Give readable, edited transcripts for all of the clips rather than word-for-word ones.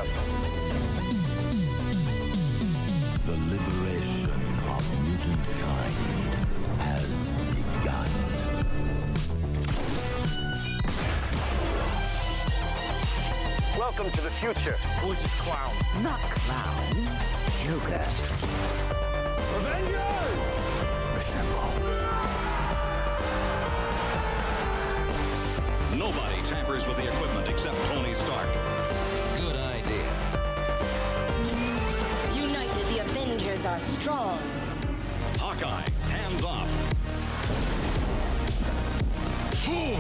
up. The liberation of mutant kind has begun. Welcome to the future. Who's this clown? Not clown, Joker. Avengers! Assemble. Nobody tampers with the equipment except Tony Stark. Good idea. United, the Avengers are strong. Hawkeye, hands off. Fool!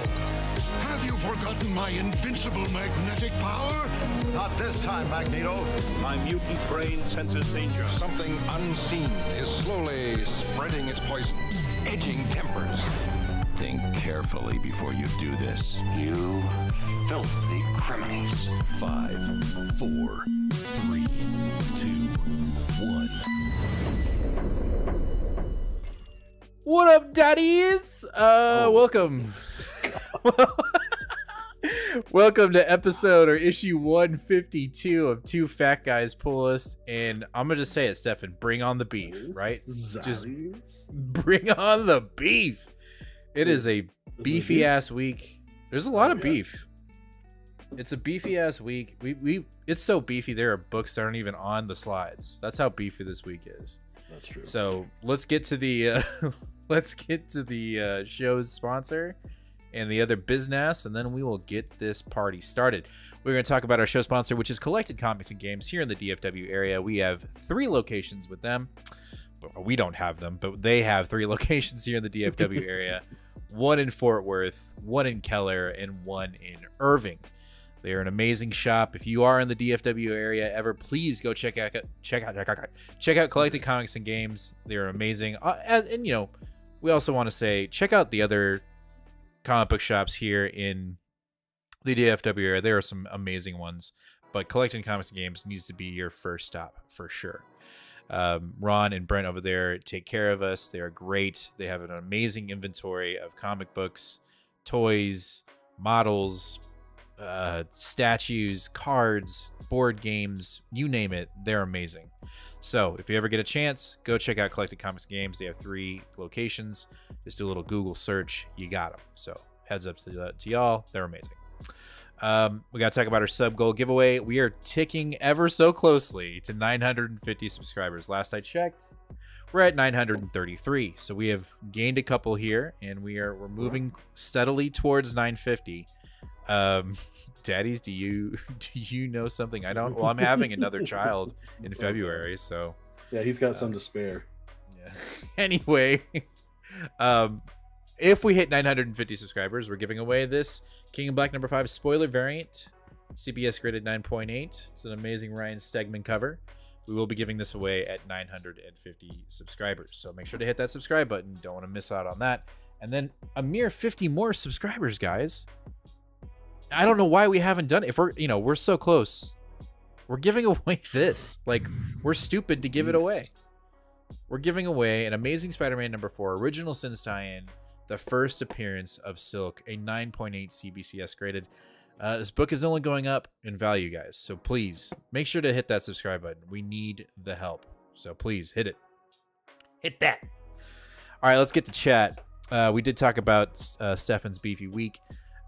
Have you forgotten my invincible magnetic power? Not this time, Magneto. My mutant brain senses danger. Something unseen is slowly spreading its poison, edging tempers. Think carefully before you do this. You filthy criminals. 5, 4, 3, 2, 1. What up, daddies? Welcome. Welcome to episode or issue 152 of Two Fat Guys Pull Us. And I'm going to just say it, Stefan, bring on the beef, right? Just bring on the beef. It is a beefy ass week. There's a lot of beef. It's a beefy ass week. It's so beefy there are books that aren't even on the slides. That's how beefy this week is. That's true. So let's get to the show's sponsor and the other business, and then we will get this party started. We're going to talk about our show sponsor, which is Collected Comics and Games here in the DFW area. We have 3 locations with them. We don't have them, but they have 3 locations here in the DFW area. 1 in Fort Worth, 1 in Keller, and 1 in Irving. They are an amazing shop. If you are in the DFW area ever, please go check out Collected Comics and Games. They're amazing. And you know, we also want to say check out the other comic book shops here in the DFW area. There are some amazing ones, but Collected Comics and Games needs to be your first stop for sure. Ron and Brent over there take care of us. They are great. They have an amazing inventory of comic books, toys, models, statues, cards, board games, you name it. They're amazing. So if you ever get a chance, go check out Collected Comics Games. They have 3 locations. Just do a little Google search. You got them. So heads up to y'all. They're amazing. We got to talk about our sub goal giveaway. We are ticking ever so closely to 950 subscribers. Last I checked, we're at 933. So we have gained a couple here, and we're moving steadily towards 950. Daddies, do you know something I don't? Well, I'm having another child in February, so yeah, he's got some to spare. Yeah. Anyway, if we hit 950 subscribers, we're giving away this King in Black #5 spoiler variant, CBS graded 9.8. It's an amazing Ryan Stegman cover. We will be giving this away at 950 subscribers, so make sure to hit that subscribe button. Don't want to miss out on that. And then a mere 50 more subscribers, guys. I don't know why we haven't done it. If we're so close, we're giving away this. Like, we're stupid to give it away. We're giving away an Amazing Spider-Man #4 Original Sin tie-in, the first appearance of Silk, a 9.8 CBCS graded. This book is only going up in value, guys. So please make sure to hit that subscribe button. We need the help. So please hit it. Hit that. All right, let's get to chat. We did talk about Stefan's beefy week.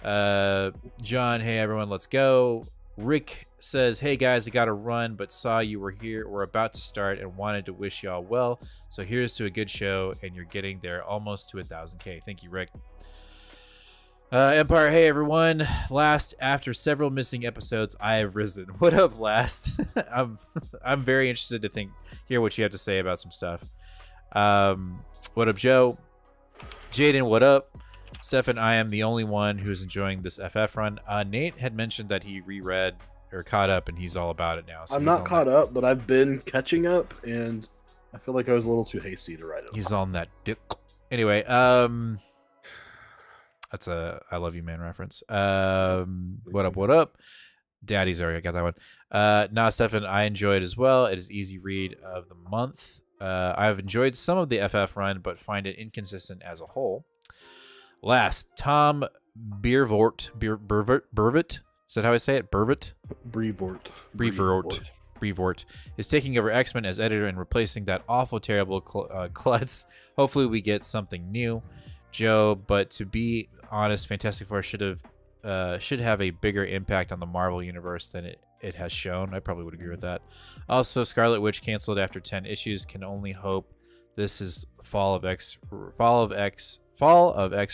John, hey everyone, let's go. Rick says, hey guys, I gotta run, but saw you were here. We're about to start and wanted to wish y'all well. So here's to a good show, and you're getting there almost to 1,000K. Thank you, Rick. Empire, hey everyone. Last, after several missing episodes, I have risen. What up, Last? I'm very interested to hear what you have to say about some stuff. What up, Joe? Jaden, what up? Stefan, I am the only one who's enjoying this FF run. Nate had mentioned that he reread or caught up, and he's all about it now. So I'm not caught up, but I've been catching up, and I feel like I was a little too hasty to write it. He's on that dick. Anyway, that's a I Love You Man reference. What up, what up? Daddy's already got that one. Nah, Stefan, I enjoyed it as well. It is easy read of the month. I've enjoyed some of the FF run, but find it inconsistent as a whole. Last, Tom Burvort Is that how I say it? Brevoort? Brevoort. Brevoort is taking over X-Men as editor and replacing that awful, terrible klutz. Hopefully we get something new, Joe. But to be honest, Fantastic Four should have a bigger impact on the Marvel universe than it has shown. I probably would agree with that. Also, Scarlet Witch canceled after 10 issues. Can only hope this is Fall of X,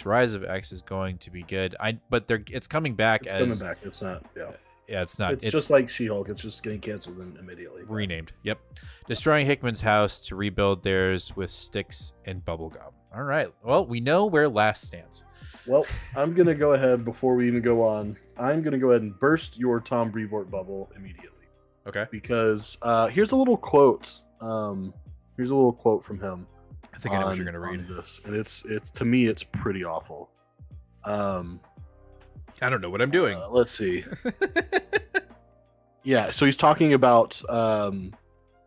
Rise of X is going to be good. But it's coming back It's coming back. It's not. Yeah. Yeah, it's not. It's just like She-Hulk. It's just getting canceled immediately. Renamed. Yep. Destroying Hickman's house to rebuild theirs with sticks and bubblegum. All right. Well, we know where last stands. Well, I'm going to go ahead before we even go on. I'm going to go ahead and burst your Tom Brevoort bubble immediately. Okay. Because here's a little quote. Here's a little quote from him. I think I know what you're going to read. This, and it's to me, it's pretty awful. I don't know what I'm doing. Let's see. Yeah, so he's talking about.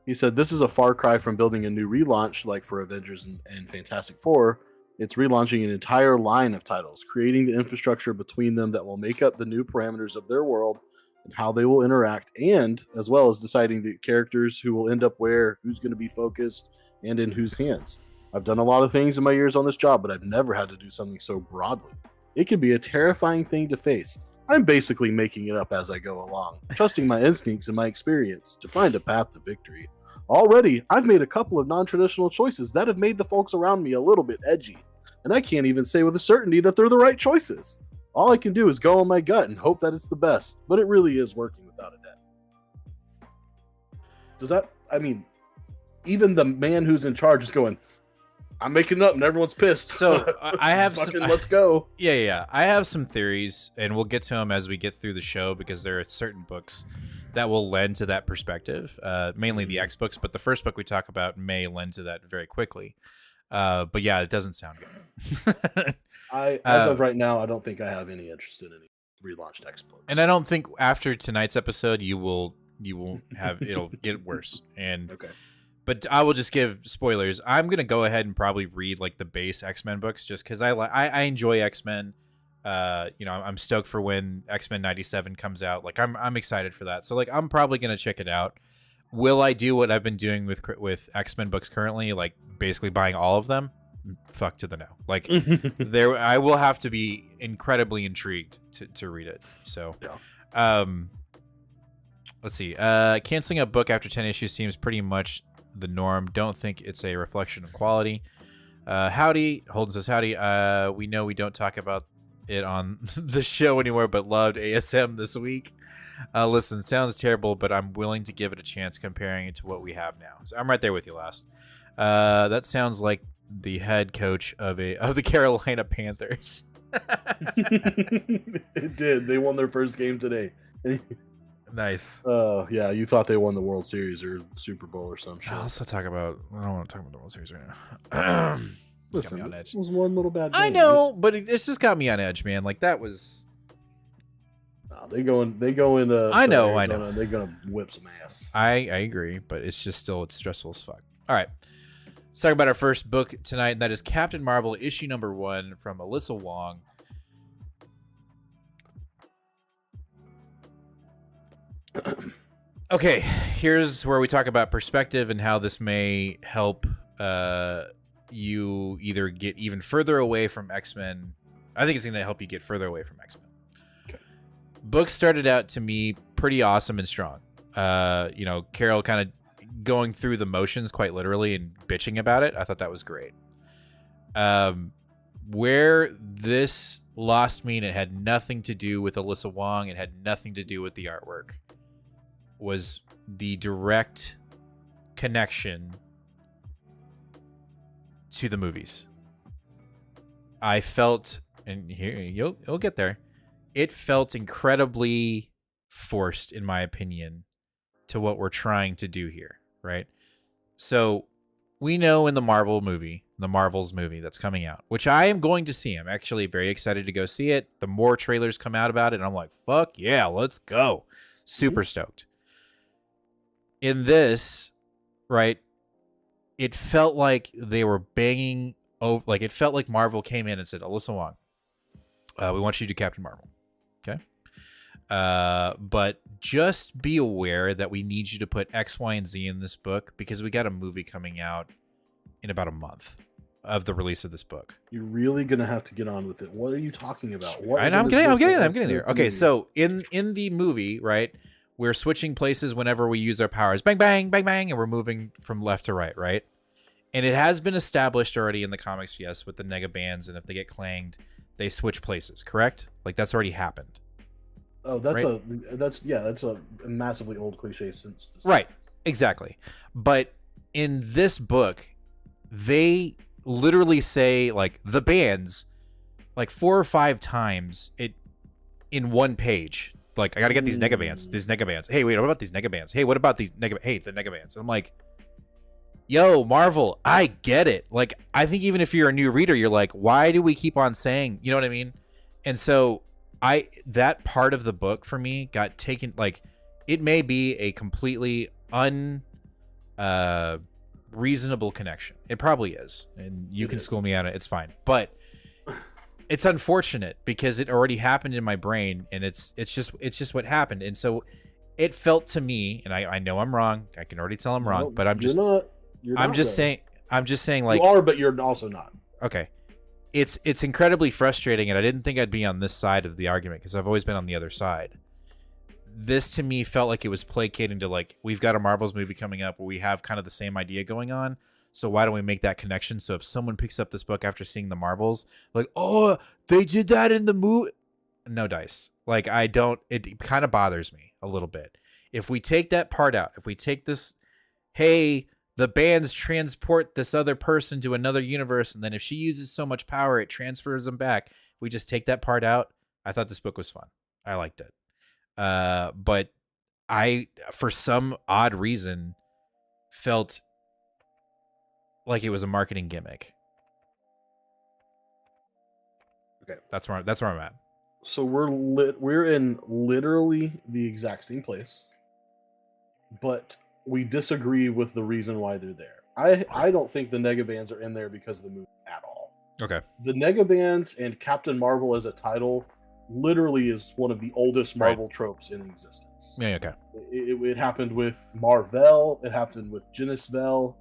He said, "This is a far cry from building a new relaunch like for Avengers and Fantastic Four. It's relaunching an entire line of titles, creating the infrastructure between them that will make up the new parameters of their world and how they will interact, and as well as deciding the characters who will end up where, who's going to be focused, and in whose hands. I've done a lot of things in my years on this job, but I've never had to do something so broadly. It can be a terrifying thing to face. I'm basically making it up as I go along, trusting my instincts and my experience to find a path to victory. Already, I've made a couple of non-traditional choices that have made the folks around me a little bit edgy, and I can't even say with a certainty that they're the right choices. All I can do is go on my gut and hope that it's the best, but it really is working without a doubt." Does that, I mean, even the man who's in charge is going, "I'm making it up and everyone's pissed." So I have let's go. Yeah. I have some theories, and we'll get to them as we get through the show because there are certain books that will lend to that perspective, mainly the X books, but the first book we talk about may lend to that very quickly. But yeah, it doesn't sound good. As of right now, I don't think I have any interest in any relaunched X books. And I don't think after tonight's episode you will have it'll get worse. And okay. But I will just give spoilers. I'm gonna go ahead and probably read like the base X-Men books just because I enjoy X-Men. I'm stoked for when X-Men 97 comes out. Like I'm excited for that. So like I'm probably gonna check it out. Will I do what I've been doing with X-Men books currently, like basically buying all of them? Fuck to the no. Like I will have to be incredibly intrigued to read it. So yeah. Let's see. Canceling a book after 10 issues seems pretty much the norm. Don't think it's a reflection of quality. Howdy. Holden says, howdy. We know we don't talk about it on the show anymore, but loved ASM this week. Listen, sounds terrible, but I'm willing to give it a chance comparing it to what we have now. So I'm right there with you, Last. That sounds like the head coach of the Carolina Panthers. It did. They won their first game today. Nice. Yeah, you thought they won the World Series or Super Bowl or some shit. I don't want to talk about the World Series right now. Listen, got me on edge. It was one little bad game. I know, but it's just got me on edge, man. Like that was. No, they go into. I know. And they're gonna whip some ass. I agree, but it's just still it's stressful as fuck. All right, let's talk about our first book tonight, and that is Captain Marvel issue number 1 from Alyssa Wong. Okay, here's where we talk about perspective and how this may help you either get even further away from X-Men. I think it's going to help you get further away from X-Men. Okay. Book started out to me pretty awesome and strong. Carol kind of going through the motions quite literally and bitching about it. I thought that was great. Where this lost me, and it had nothing to do with Alyssa Wong, it had nothing to do with the artwork, was the direct connection to the movies. I felt, and here you'll get there, it felt incredibly forced, in my opinion, to what we're trying to do here, right? So we know in the Marvels movie that's coming out, which I am going to see. I'm actually very excited to go see it. The more trailers come out about it, and I'm like, fuck yeah, let's go. Super stoked. In this, right, it felt like they were banging over, like it felt like Marvel came in and said, Alyssa Wong, we want you to do Captain Marvel. Okay. But just be aware that we need you to put X, Y, and Z in this book because we got a movie coming out in about a month of the release of this book. You're really gonna have to get on with it. What are you talking about? I'm getting there. Okay, so in the movie, right, we're switching places whenever we use our powers. Bang, bang, bang, bang, and we're moving from left to right, right? And it has been established already in the comics, yes, with the nega bands, and if they get clanged, they switch places, correct? Like that's already happened. Oh, that's right? that's a massively old cliche since the 60s. Right, exactly. But in this book, they literally say like the bands like 4 or 5 times it in one page. Like I gotta get these nega bands. Hey, wait, what about these nega bands? Hey, what about these the nega bands? And I'm like, yo, Marvel, I get it. Like, I think even if you're a new reader, you're like, why do we keep on saying, you know what I mean? And so that part of the book for me got taken, like, it may be a completely reasonable connection. It probably is. And you can school me on it. It's fine. But it's unfortunate because it already happened in my brain and it's just what happened. And so it felt to me, and I know I'm wrong. I can already tell I'm wrong, but I'm just saying like you are, but you're also not. Okay. It's incredibly frustrating, and I didn't think I'd be on this side of the argument because I've always been on the other side. This to me felt like it was placating to like, we've got a Marvels movie coming up where we have kind of the same idea going on. So why don't we make that connection? So if someone picks up this book after seeing the Marvels, like, oh, they did that in the movie. No dice. Like it kind of bothers me a little bit. If we take that part out, if we take this, hey, the bands transport this other person to another universe, and then if she uses so much power, it transfers them back. If we just take that part out, I thought this book was fun. I liked it. But I, for some odd reason, felt like it was a marketing gimmick. Okay, that's where I'm at. So we're in literally the exact same place, but we disagree with the reason why they're there. I don't think the nega bands are in there because of the movie at all. Okay. The nega bands and Captain Marvel as a title literally is one of the oldest Marvel tropes in existence. Yeah, okay. It happened with Marvel. It happened with Genesis-Vel.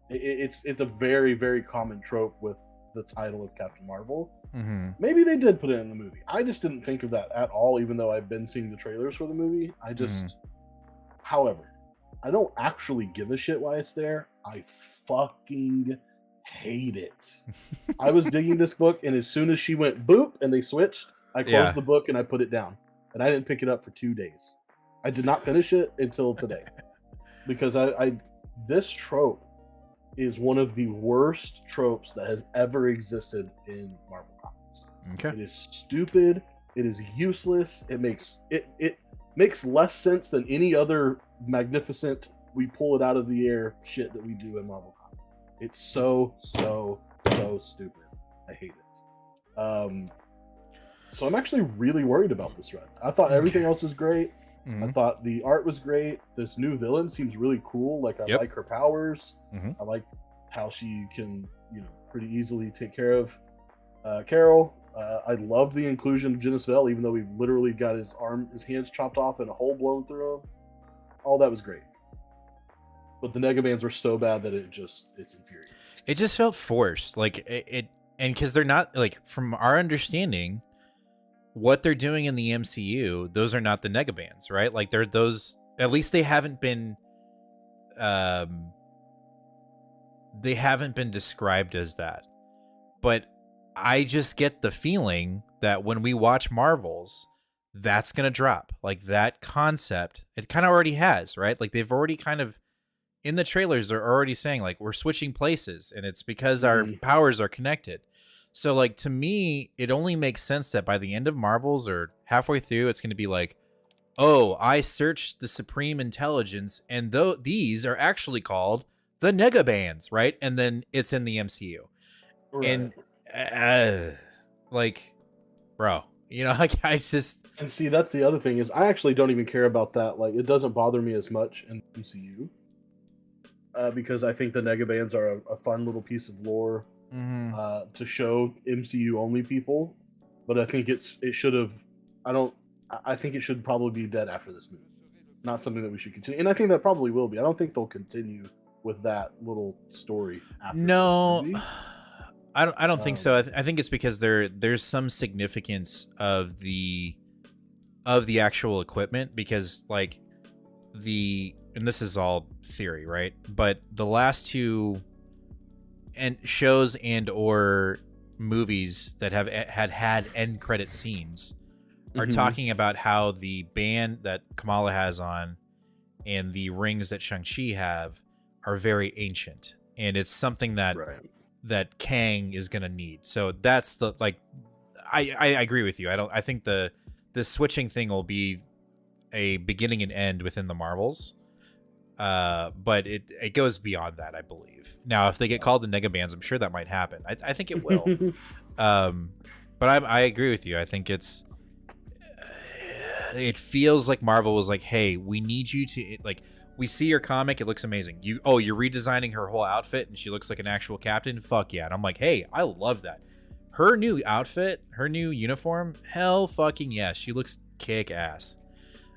It's a very, very common trope with the title of Captain Marvel. Mm-hmm. Maybe they did put it in the movie. I just didn't think of that at all, even though I've been seeing the trailers for the movie. However, I don't actually give a shit why it's there. I fucking hate it. I was digging this book, and as soon as she went boop and they switched, I closed the book and I put it down. And I didn't pick it up for 2 days. I did not finish it until today. Because this trope is one of the worst tropes that has ever existed in Marvel Comics. Okay. It is stupid. It is useless. It makes less sense than any other magnificent, we pull it out of the air shit that we do in Marvel Comics. It's so stupid. I hate it. So I'm actually really worried about this run. I thought everything else was great. Mm-hmm. I thought the art was great. This new villain seems really cool. Like I like her powers. Mm-hmm. I like how she can, pretty easily take care of Carol. I loved the inclusion of Genesis-Vel, even though he literally got his hands chopped off and a hole blown through him. All that was great. But the nega bands were so bad that it's infuriating. It just felt forced. Like and because they're not, like, from our understanding, what they're doing in the MCU, those are not the nega bands, right? Like they're those, at least they haven't been described as that. But I just get the feeling that when we watch Marvels, that's going to drop. Like that concept, it kind of already has, right? Like they've already kind of, in the trailers, they're already saying like, we're switching places and it's because our powers are connected. So like, to me, it only makes sense that by the end of Marvels or halfway through, it's going to be like, oh, I searched the Supreme Intelligence and these are actually called the nega bands, right? And then it's in the MCU. Right. And like, bro, like I just... And see, that's the other thing is I actually don't even care about that. Like, it doesn't bother me as much in MCU because I think the nega bands are a fun little piece of lore to show MCU only people. But I think it should have I think it should probably be dead after this movie. Not something that we should continue. And I think that probably will be. I don't think they'll continue with that little story after this movie. I don't think so. I think it's because there's some significance of the actual equipment, because like and this is all theory, right? But the last two and shows and or movies that have had end credit scenes are talking about how the band that Kamala has on and the rings that Shang-Chi have are very ancient, and it's something that that Kang is gonna need. So that's the like, I agree with you. I think the switching thing will be a beginning and end within the Marvels, but it goes beyond that, I believe. Now, if they get called the Nega Bands, I'm sure that might happen. I think it will. But I agree with you. I think it feels like Marvel was like, hey, we need you to, like, we see your comic, it looks amazing. You're redesigning her whole outfit and she looks like an actual captain. Fuck yeah. And I'm like, hey, I love that. Her new outfit, her new uniform, hell fucking yes. She looks kick ass.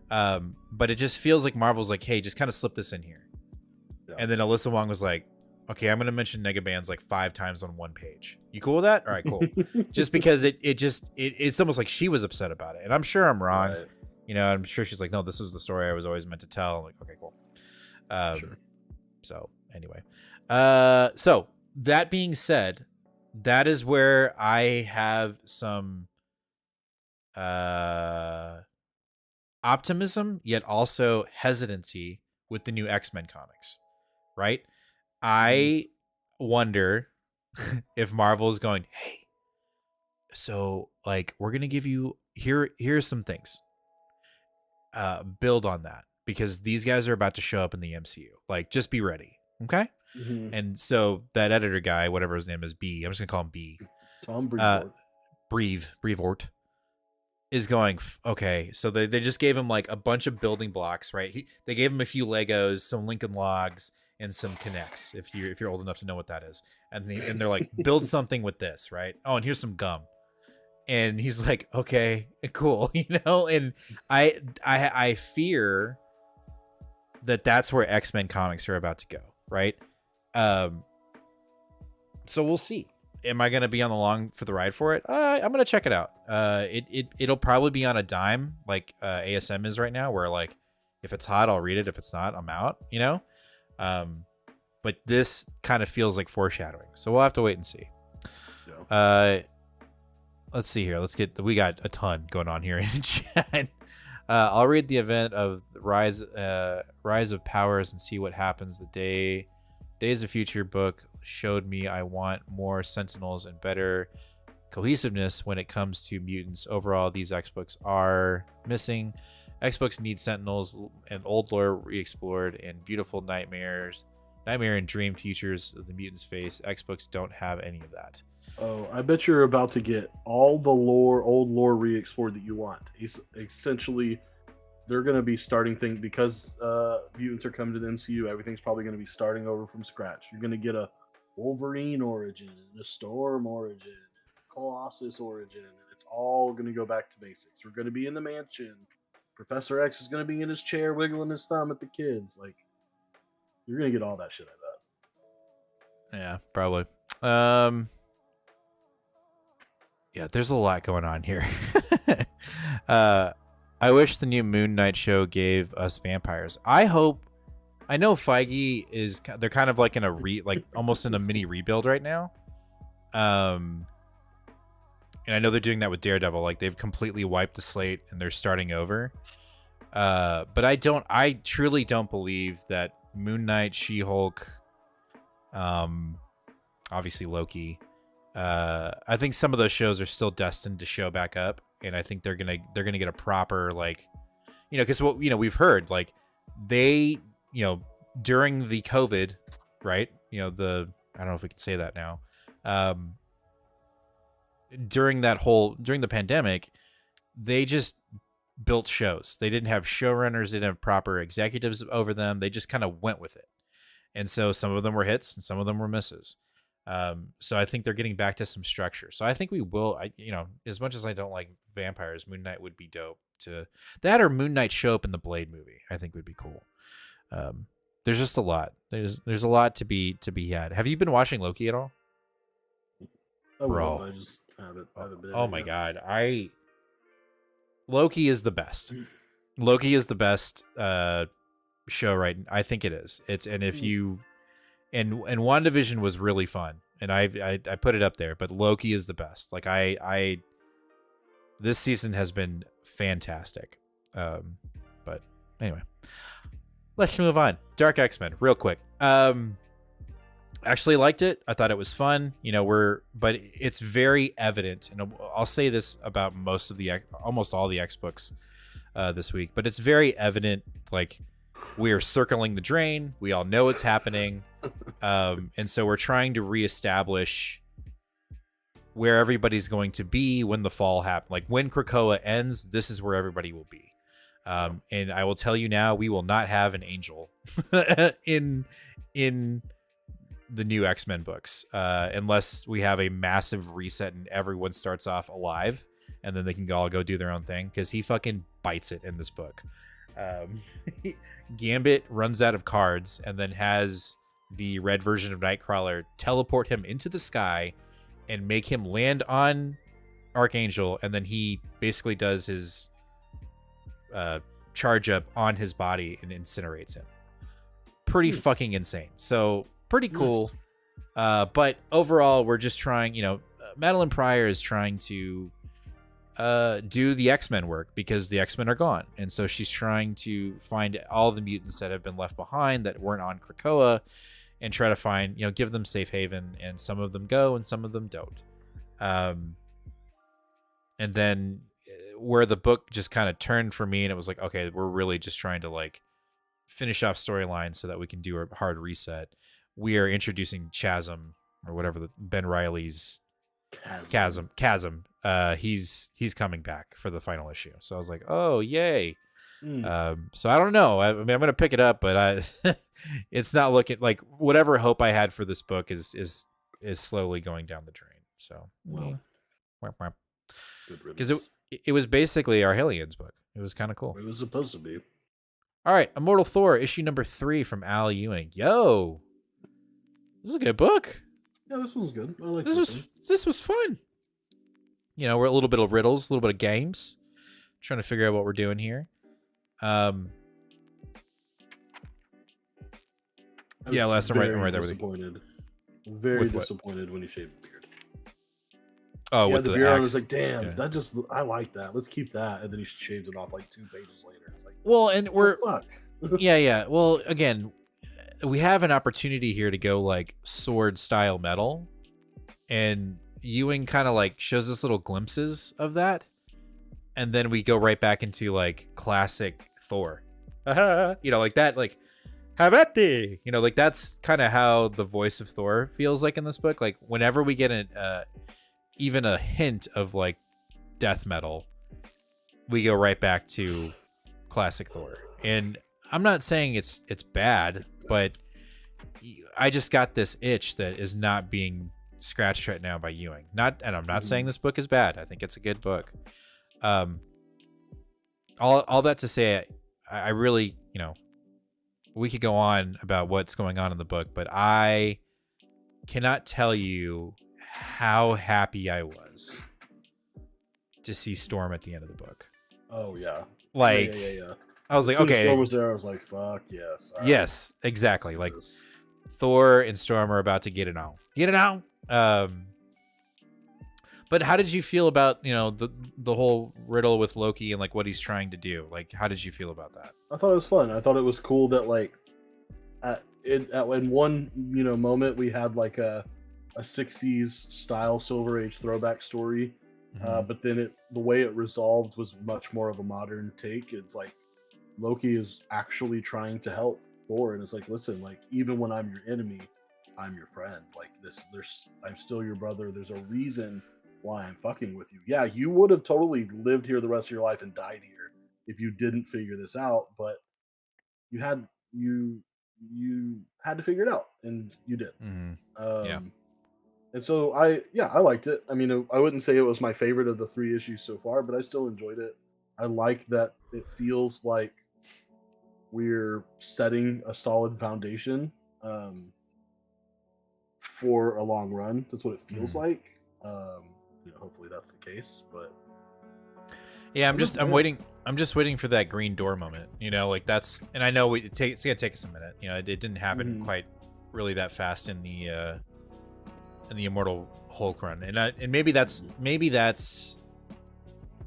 But it just feels like Marvel's like, hey, just kind of slip this in here. Yeah. And then Alyssa Wong was like, okay, I'm going to mention Nega Bands like 5 times on one page. You cool with that? All right, cool. Just because it's almost like she was upset about it. And I'm sure I'm wrong. Right. You know, I'm sure she's like, no, this is the story I was always meant to tell. I'm like, okay, cool. Sure. So anyway, so that being said, that is where I have some optimism, yet also hesitancy with the new X-Men comics, right? I wonder if Marvel is going, hey, so like we're gonna give you here's some things. Build on that, because these guys are about to show up in the MCU. Like, just be ready, okay? And so that editor guy, whatever his name is, B, I'm just gonna call him B. Tom Brevoort is going, okay. So they just gave him like a bunch of building blocks, right? They gave him a few Legos, some Lincoln Logs, and some Connects, if you're old enough to know what that is. And they're like, build something with this, right? Oh, and here's some gum. And he's like, okay, cool, you know. And I fear that that's where X-Men comics are about to go, right? So we'll see. Am I gonna be on the long for the ride for it? I'm gonna check it out. It'll probably be on a dime, like ASM is right now, where like if it's hot, I'll read it. If it's not, I'm out. You know. But this kind of feels like foreshadowing, so we'll have to wait and see. Yeah. Let's see here. We got a ton going on here in chat. I'll read the event of the rise of powers and see what happens. The Days of Future book showed me I want more Sentinels and better cohesiveness when it comes to mutants. Overall, these X books are missing. X books need Sentinels and old lore re-explored and beautiful nightmare and dream futures of the mutants face. X books don't have any of that. Oh, I bet you're about to get all the old lore re-explored that you want. Essentially, they're going to be starting things because mutants are coming to the MCU. Everything's probably going to be starting over from scratch. You're going to get a Wolverine origin, a Storm origin, Colossus origin, and it's all going to go back to basics. We're going to be in the mansion. Professor X is going to be in his chair wiggling his thumb at the kids. Like, you're going to get all that shit, I bet. Yeah, probably. Yeah, there's a lot going on here. I wish the new Moon Knight show gave us vampires. I know Feige they're kind of like in almost in a mini rebuild right now. And I know they're doing that with Daredevil. Like, they've completely wiped the slate and they're starting over. But I truly don't believe that Moon Knight, She-Hulk, obviously Loki, I think some of those shows are still destined to show back up, and I think they're gonna get a proper, like, you know, because what, you know, we've heard, like, they, you know, during the COVID, right, you know, I don't know if we can say that now, during the pandemic, they just built shows. They didn't have showrunners, they didn't have proper executives over them. They just kind of went with it, and so some of them were hits and some of them were misses. So I think they're getting back to some structure. So I think we will. As much as I don't like vampires, Moon Knight would be dope to that, or Moon Knight show up in the Blade movie. I think would be cool. There's just a lot. There's a lot to be had. Have you been watching Loki at all? Bro, I just haven't been. Oh my god, Loki is the best. Loki is the best show, right? I think it is. If you and WandaVision was really fun, and I put it up there, but Loki is the best. Like I this season has been fantastic. But anyway, let's move on. Dark X-Men, real quick. Actually liked it. I thought it was fun. But it's very evident, and I'll say this about almost all the X books this week, but it's very evident, like, we are circling the drain. We all know it's happening. And so we're trying to reestablish where everybody's going to be when the fall happens. Like, when Krakoa ends, this is where everybody will be. And I will tell you now, we will not have an Angel in the new X-Men books, unless we have a massive reset and everyone starts off alive, and then they can all go do their own thing, because he fucking bites it in this book. Gambit runs out of cards and then has the red version of Nightcrawler teleport him into the sky and make him land on Archangel, and then he basically does his charge up on his body and incinerates him. Pretty fucking insane. So pretty cool. But overall, we're just trying, Madeline Pryor is trying to do the X-Men work, because the X-Men are gone. And so she's trying to find all the mutants that have been left behind that weren't on Krakoa, and try to find, give them safe haven. And some of them go and some of them don't. And then where the book just kind of turned for me, and it was like, okay, we're really just trying to like finish off storylines so that we can do a hard reset. We are introducing Chasm, or whatever, Ben Reilly's Chasm. He's coming back for the final issue. So I was like, oh, yay. So I don't know. I mean, I'm going to pick it up, but it's not looking like whatever hope I had for this book is slowly going down the drain. So, because it was basically our Hellions book. It was kind of cool. It was supposed to be. All right, Immortal Thor, issue number 3 from Al Ewing. Yo, this is a good book. Yeah, this one's good. I like this was fun. We're a little bit of riddles, a little bit of games, trying to figure out what we're doing here. Yeah, last time right there with you. Very disappointed when he shaved the beard. Oh, with the the beard, axe. I was like, damn, I like that. Let's keep that. And then he shaves it off like 2 pages later. Like, well, and we're fuck. yeah. Well, again, we have an opportunity here to go like sword style metal, and Ewing kind of like shows us little glimpses of that, and then we go right back into like classic Thor. Like that, like have at thee. Like that's kind of how the voice of Thor feels like in this book. Like whenever we get even a hint of like death metal, we go right back to classic Thor. And I'm not saying it's bad, but I just got this itch that is not being scratched right now by Ewing. And I'm not saying this book is bad. I think it's a good book. All that to say, I really, we could go on about what's going on in the book, but I cannot tell you how happy I was to see Storm at the end of the book. Oh yeah. Like, yeah. I was like, okay. Storm was there. I was like, fuck yes. All yes, right. exactly. Like Thor and Storm are about to get it on. Get it out. But how did you feel about, the whole riddle with Loki and like what he's trying to do? Like, how did you feel about that? I thought it was fun. I thought it was cool that like in one moment we had like a 60s style Silver Age throwback story, but then the way it resolved was much more of a modern take. It's like Loki is actually trying to help Thor, and it's like, listen, like even when I'm your enemy, I'm your friend. Like I'm still your brother. There's a reason why I'm fucking with you. Yeah, you would have totally lived here the rest of your life and died here if you didn't figure this out, but you had to figure it out, and you did. Yeah. And so I liked it. I mean, I wouldn't say it was my favorite of the 3 issues so far, but I still enjoyed it. I like that it feels like we're setting a solid foundation for a long run. That's what it feels like. Hopefully that's the case. But yeah, I'm waiting for that green door moment. Like that's, and I know it's gonna take us a minute. It didn't happen quite really that fast in the Immortal Hulk run, and maybe that's not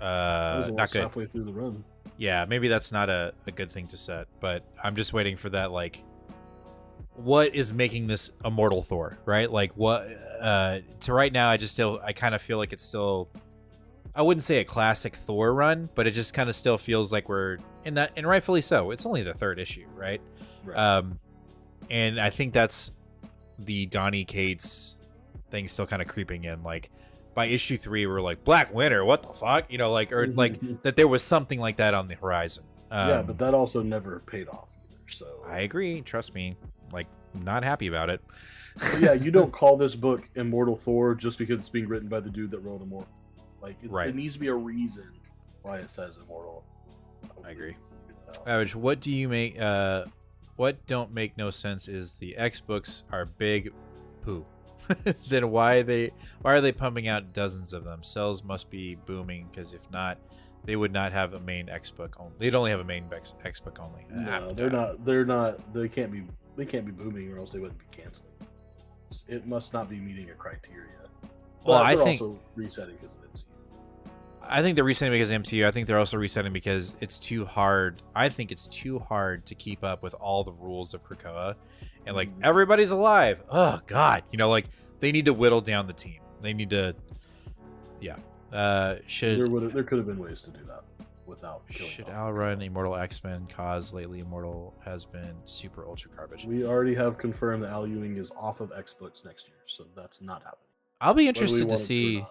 good. Halfway through the run. Yeah, maybe that's not a good thing to set, but I'm just waiting for that, like, what is making this Immortal Thor, right? Like, what, to right now, I kind of feel like it's still, I wouldn't say a classic Thor run, but it just kind of still feels like we're in that, and rightfully so. It's only the 3rd issue, right? And I think that's the Donny Cates thing still kind of creeping in, like, by issue 3, we're like, Black Winter, what the fuck? Like that there was something like that on the horizon. Yeah, but that also never paid off either. So I agree. Trust me. Like, not happy about it. Yeah, you don't call this book Immortal Thor just because it's being written by the dude that wrote Immortal. Like, it needs to be a reason why it says Immortal. I agree. Average, what do you make? What don't make no sense is the X books are big poo. Then why are they pumping out dozens of them? Sales must be booming, because if not, they would not have a main X book only. They'd only have a main X book only. No, they're not. They can't be booming, or else they wouldn't be canceling. It must not be meeting a criteria. Well, I think also resetting because of MCU. I think they're resetting because of MCU. I think they're also resetting because it's too hard. I think it's too hard to keep up with all the rules of Krakoa. And, like, everybody's alive. Oh, God. Like, they need to whittle down the team. They need to, yeah. There could have been ways to do that without killing. Should Al run Immortal X-Men, cause lately Immortal has been super ultra garbage. We already have confirmed that Al Ewing is off of X books next year, so that's not happening. I'll be interested to see.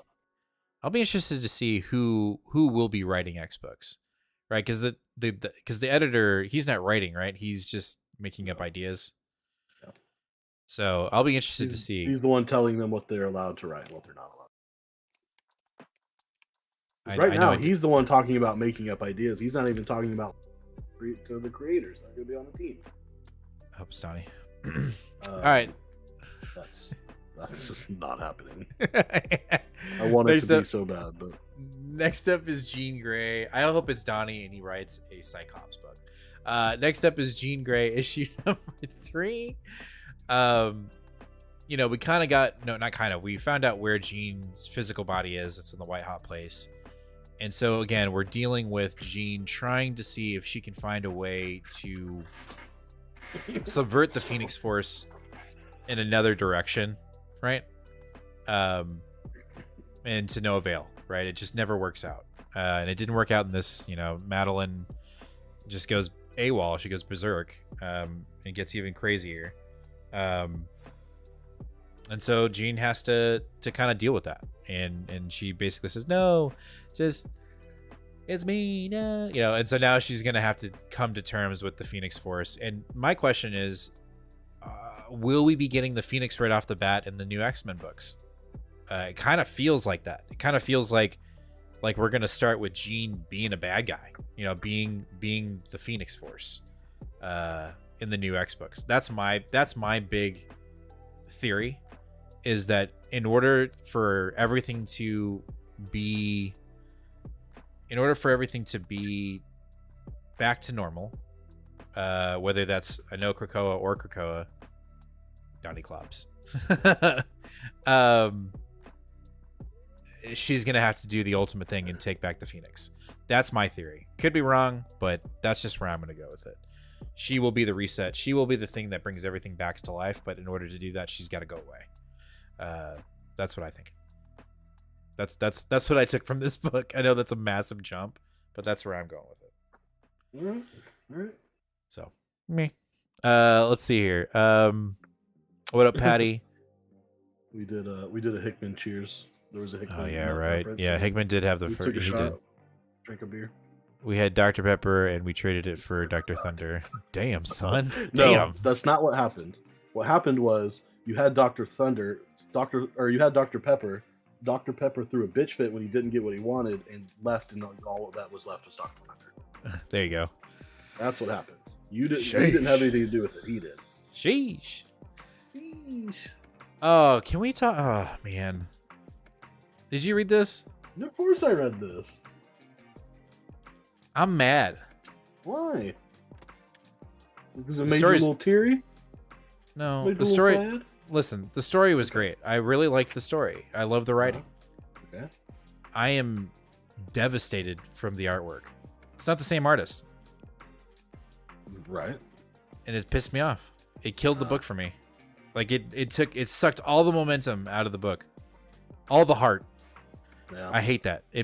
I'll be interested to see who will be writing X books, right? Because the editor, he's not writing, right? He's just making up ideas. Yeah. So I'll be interested to see. He's the one telling them what they're allowed to write and what they're not allowed. Right now, he's the one talking about making up ideas. He's not even talking about to the creators that are going to be on the team. I hope it's Donnie. All right. That's just not happening. I want it to be so bad, but next up is Jean Grey. I hope it's Donnie and he writes a Cyclops book. Next up is Jean Grey, issue number 3. We kind of got we found out where Jean's physical body is. It's in the White Hot Place. And so again, we're dealing with Jean trying to see if she can find a way to subvert the Phoenix Force in another direction, right? And to no avail, right? It just never works out. And it didn't work out in this, Madeline just goes AWOL. She goes berserk, and gets even crazier. And so Jean has to kind of deal with that. And she basically says, no, just, it's me, no. And so now she's going to have to come to terms with the Phoenix Force. And my question is, will we be getting the Phoenix right off the bat in the new X-Men books? It kind of feels like that. It kind of feels like we're going to start with Jean being a bad guy, being the Phoenix Force in the new X books. That's my big theory, is that in order for everything to be back to normal, whether that's a no Krakoa or Krakoa, Donnie Klops, she's gonna have to do the ultimate thing and take back the Phoenix. That's my theory. Could be wrong, but that's just where I'm gonna go with it. She will be the reset. She will be the thing that brings everything back to life. But in order to do that, she's got to go away. That's what I think. That's what I took from this book. I know that's a massive jump, but that's where I'm going with it. All right. So me. Let's see here. What up, Patty? We did a Hickman cheers. There was a Hickman. Oh yeah, right. Yeah, Hickman did have the first. Took a shot. Drank a beer. We had Dr. Pepper and we traded it for Dr. Thunder. Damn, son. No, Damn. that's not what happened. What happened was you had Dr. Thunder you had Dr. Pepper. Dr. Pepper threw a bitch fit when he didn't get what he wanted and left, and all that was left was Dr. Pepper. There you go. That's what happened. You didn't have anything to do with it. He did. Sheesh. Sheesh. Oh, can we talk? Oh, man. Did you read this? Of course I read this. I'm mad. Why? Because it made you a little teary? No, the story... Listen, the story was great. I really liked the story. I love the writing. Okay. I am devastated from the artwork. It's not the same artist. Right. And it pissed me off. It killed the book for me. Like it sucked all the momentum out of the book. All the heart. Yeah. I hate that. I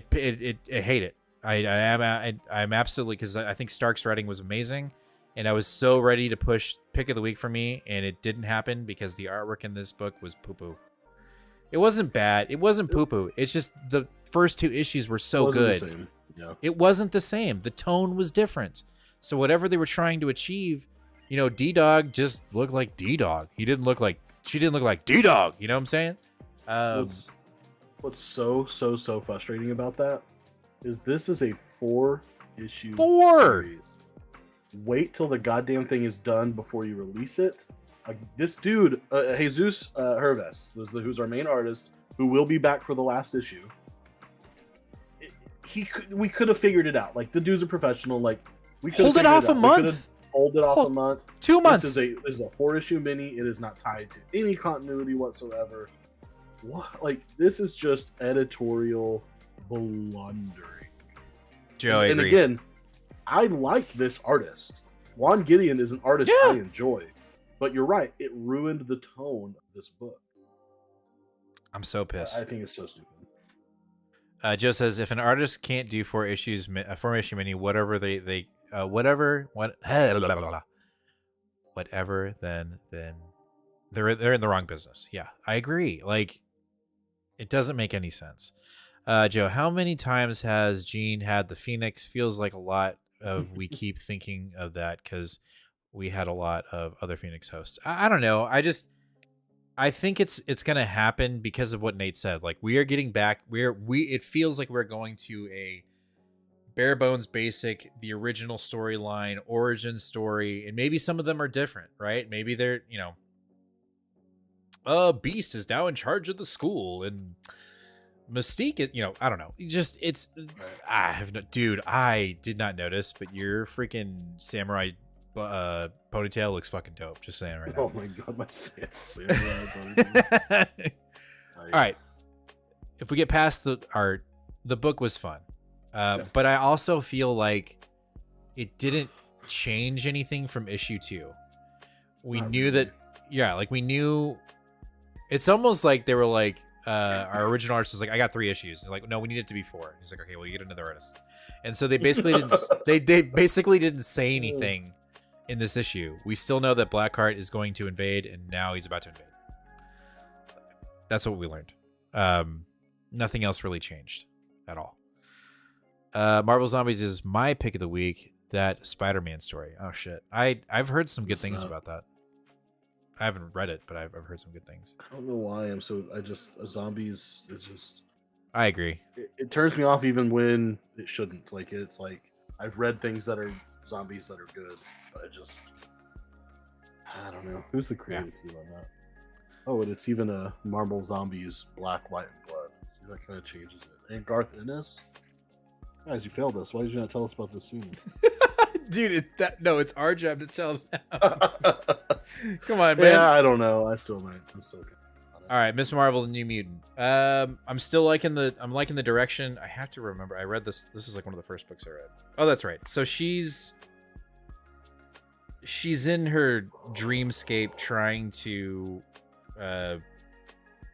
hate it. I'm absolutely, because I think Stark's writing was amazing, and I was so ready to push pick of the week for me, and it didn't happen because the artwork in this book was poo-poo. It wasn't bad. It wasn't poo-poo. It's just the first 2 issues were so good. The same. Yeah. It wasn't the same. The tone was different. So whatever they were trying to achieve, you know, D-Dog just looked like D-Dog. She didn't look like D-Dog. You know what I'm saying? What's so frustrating about that is this is a 4-issue series. Wait till the goddamn thing is done before you release it. Like this dude, Jesus Herves, who's our main artist, who will be back for the last issue. We could have figured it out. Like the dude's a professional. Like we could hold it off a month. Hold it off a month. 2 months. This is a 4-issue mini. It is not tied to any continuity whatsoever. What? Like this is just editorial blundering. Joe, I and agree. Again, I like this artist. Juan Gideon is an artist I enjoy. But you're right, it ruined the tone of this book. I'm so pissed. I think it's so stupid. Joe says if an artist can't do 4 issues, a 4-issue mini, whatever then they're in the wrong business. Yeah, I agree. Like it doesn't make any sense. Joe, how many times has Gene had the Phoenix? Feels like a lot of we keep thinking of that because we had a lot of other Phoenix hosts. I don't know. I think it's gonna happen because of what Nate said. Like we are getting back. It feels like we're going to a bare bones basic, the original storyline, origin story, and maybe some of them are different, right? Maybe they're, Beast is now in charge of the school, and Mystique is, I don't know. Dude, I did not notice, but your freaking samurai ponytail looks fucking dope. Just saying right now. Oh my god, my samurai ponytail. All right. If we get past the art, the book was fun. But I also feel like it didn't change anything from issue 2. We knew that, we knew. It's almost like they were like, our original artist was like, I got 3 issues. They're like, no, we need it to be 4. He's like, okay, well, you get another artist. And so they basically didn't. they basically didn't say anything in this issue. We still know that Blackheart is going to invade, and now he's about to invade. That's what we learned. Nothing else really changed at all. Marvel Zombies is my pick of the week. That Spider-Man story. Oh shit, I've heard some good things about that. I haven't read it, but I've heard some good things. I don't know why zombies. It's just. I agree. It turns me off even when it shouldn't. Like it's like I've read things that are zombies that are good, but I don't know. Who's the creative team on that? Oh, and it's even a Marvel Zombies Black, White, and Blood. See, that kind of changes it. And Garth Ennis. Guys, you failed us. Why did you not tell us about this sooner? Dude, it's our job to tell them. Come on, man. Yeah, I don't know. I'm still good. All right, Miss Marvel, the New Mutant. I'm still liking the direction. I have to remember. I read this. This is like one of the first books I read. Oh, that's right. So she's in her dreamscape trying to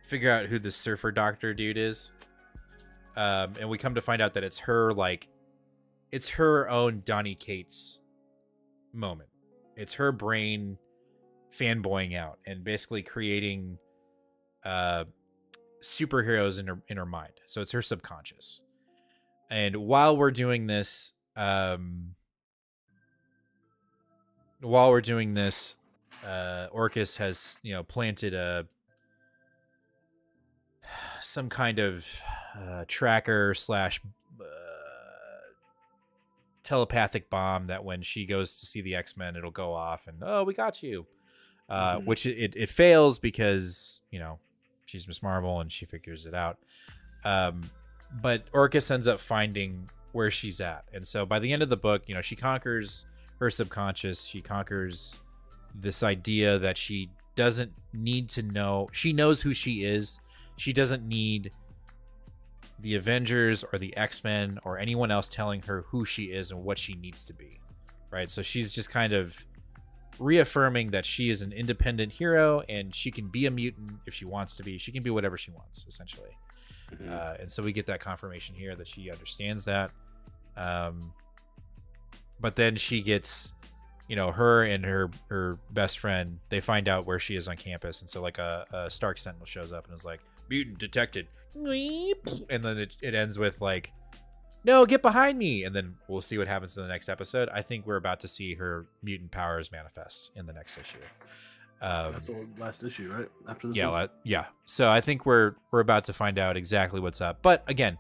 figure out who the surfer doctor dude is. And we come to find out that it's her own Donny Cates moment. It's her brain fanboying out and basically creating superheroes in her mind. So it's her subconscious. And while we're doing this, Orcus has, planted some kind of tracker slash telepathic bomb that when she goes to see the X-Men, it'll go off and, oh, we got you. Which it fails because, you know, she's Miss Marvel and she figures it out. But Orcus ends up finding where she's at. And so by the end of the book, you know, she conquers her subconscious. She conquers this idea that she doesn't need to know. She knows who she is. She doesn't need the Avengers or the X-Men or anyone else telling her who she is and what she needs to be, right? So she's just kind of reaffirming that she is an independent hero and she can be a mutant if she wants to be. She can be whatever she wants, essentially. And so we get that confirmation here that she understands that. But then she gets, you know, her and her best friend, they find out where she is on campus. And so like a Stark Sentinel shows up and is like, mutant detected. And then it ends with like, no, get behind me. And then we'll see what happens in the next episode. I think we're about to see her mutant powers manifest in the next issue. That's the last issue, right? After this one? Yeah. So I think we're about to find out exactly what's up. But again,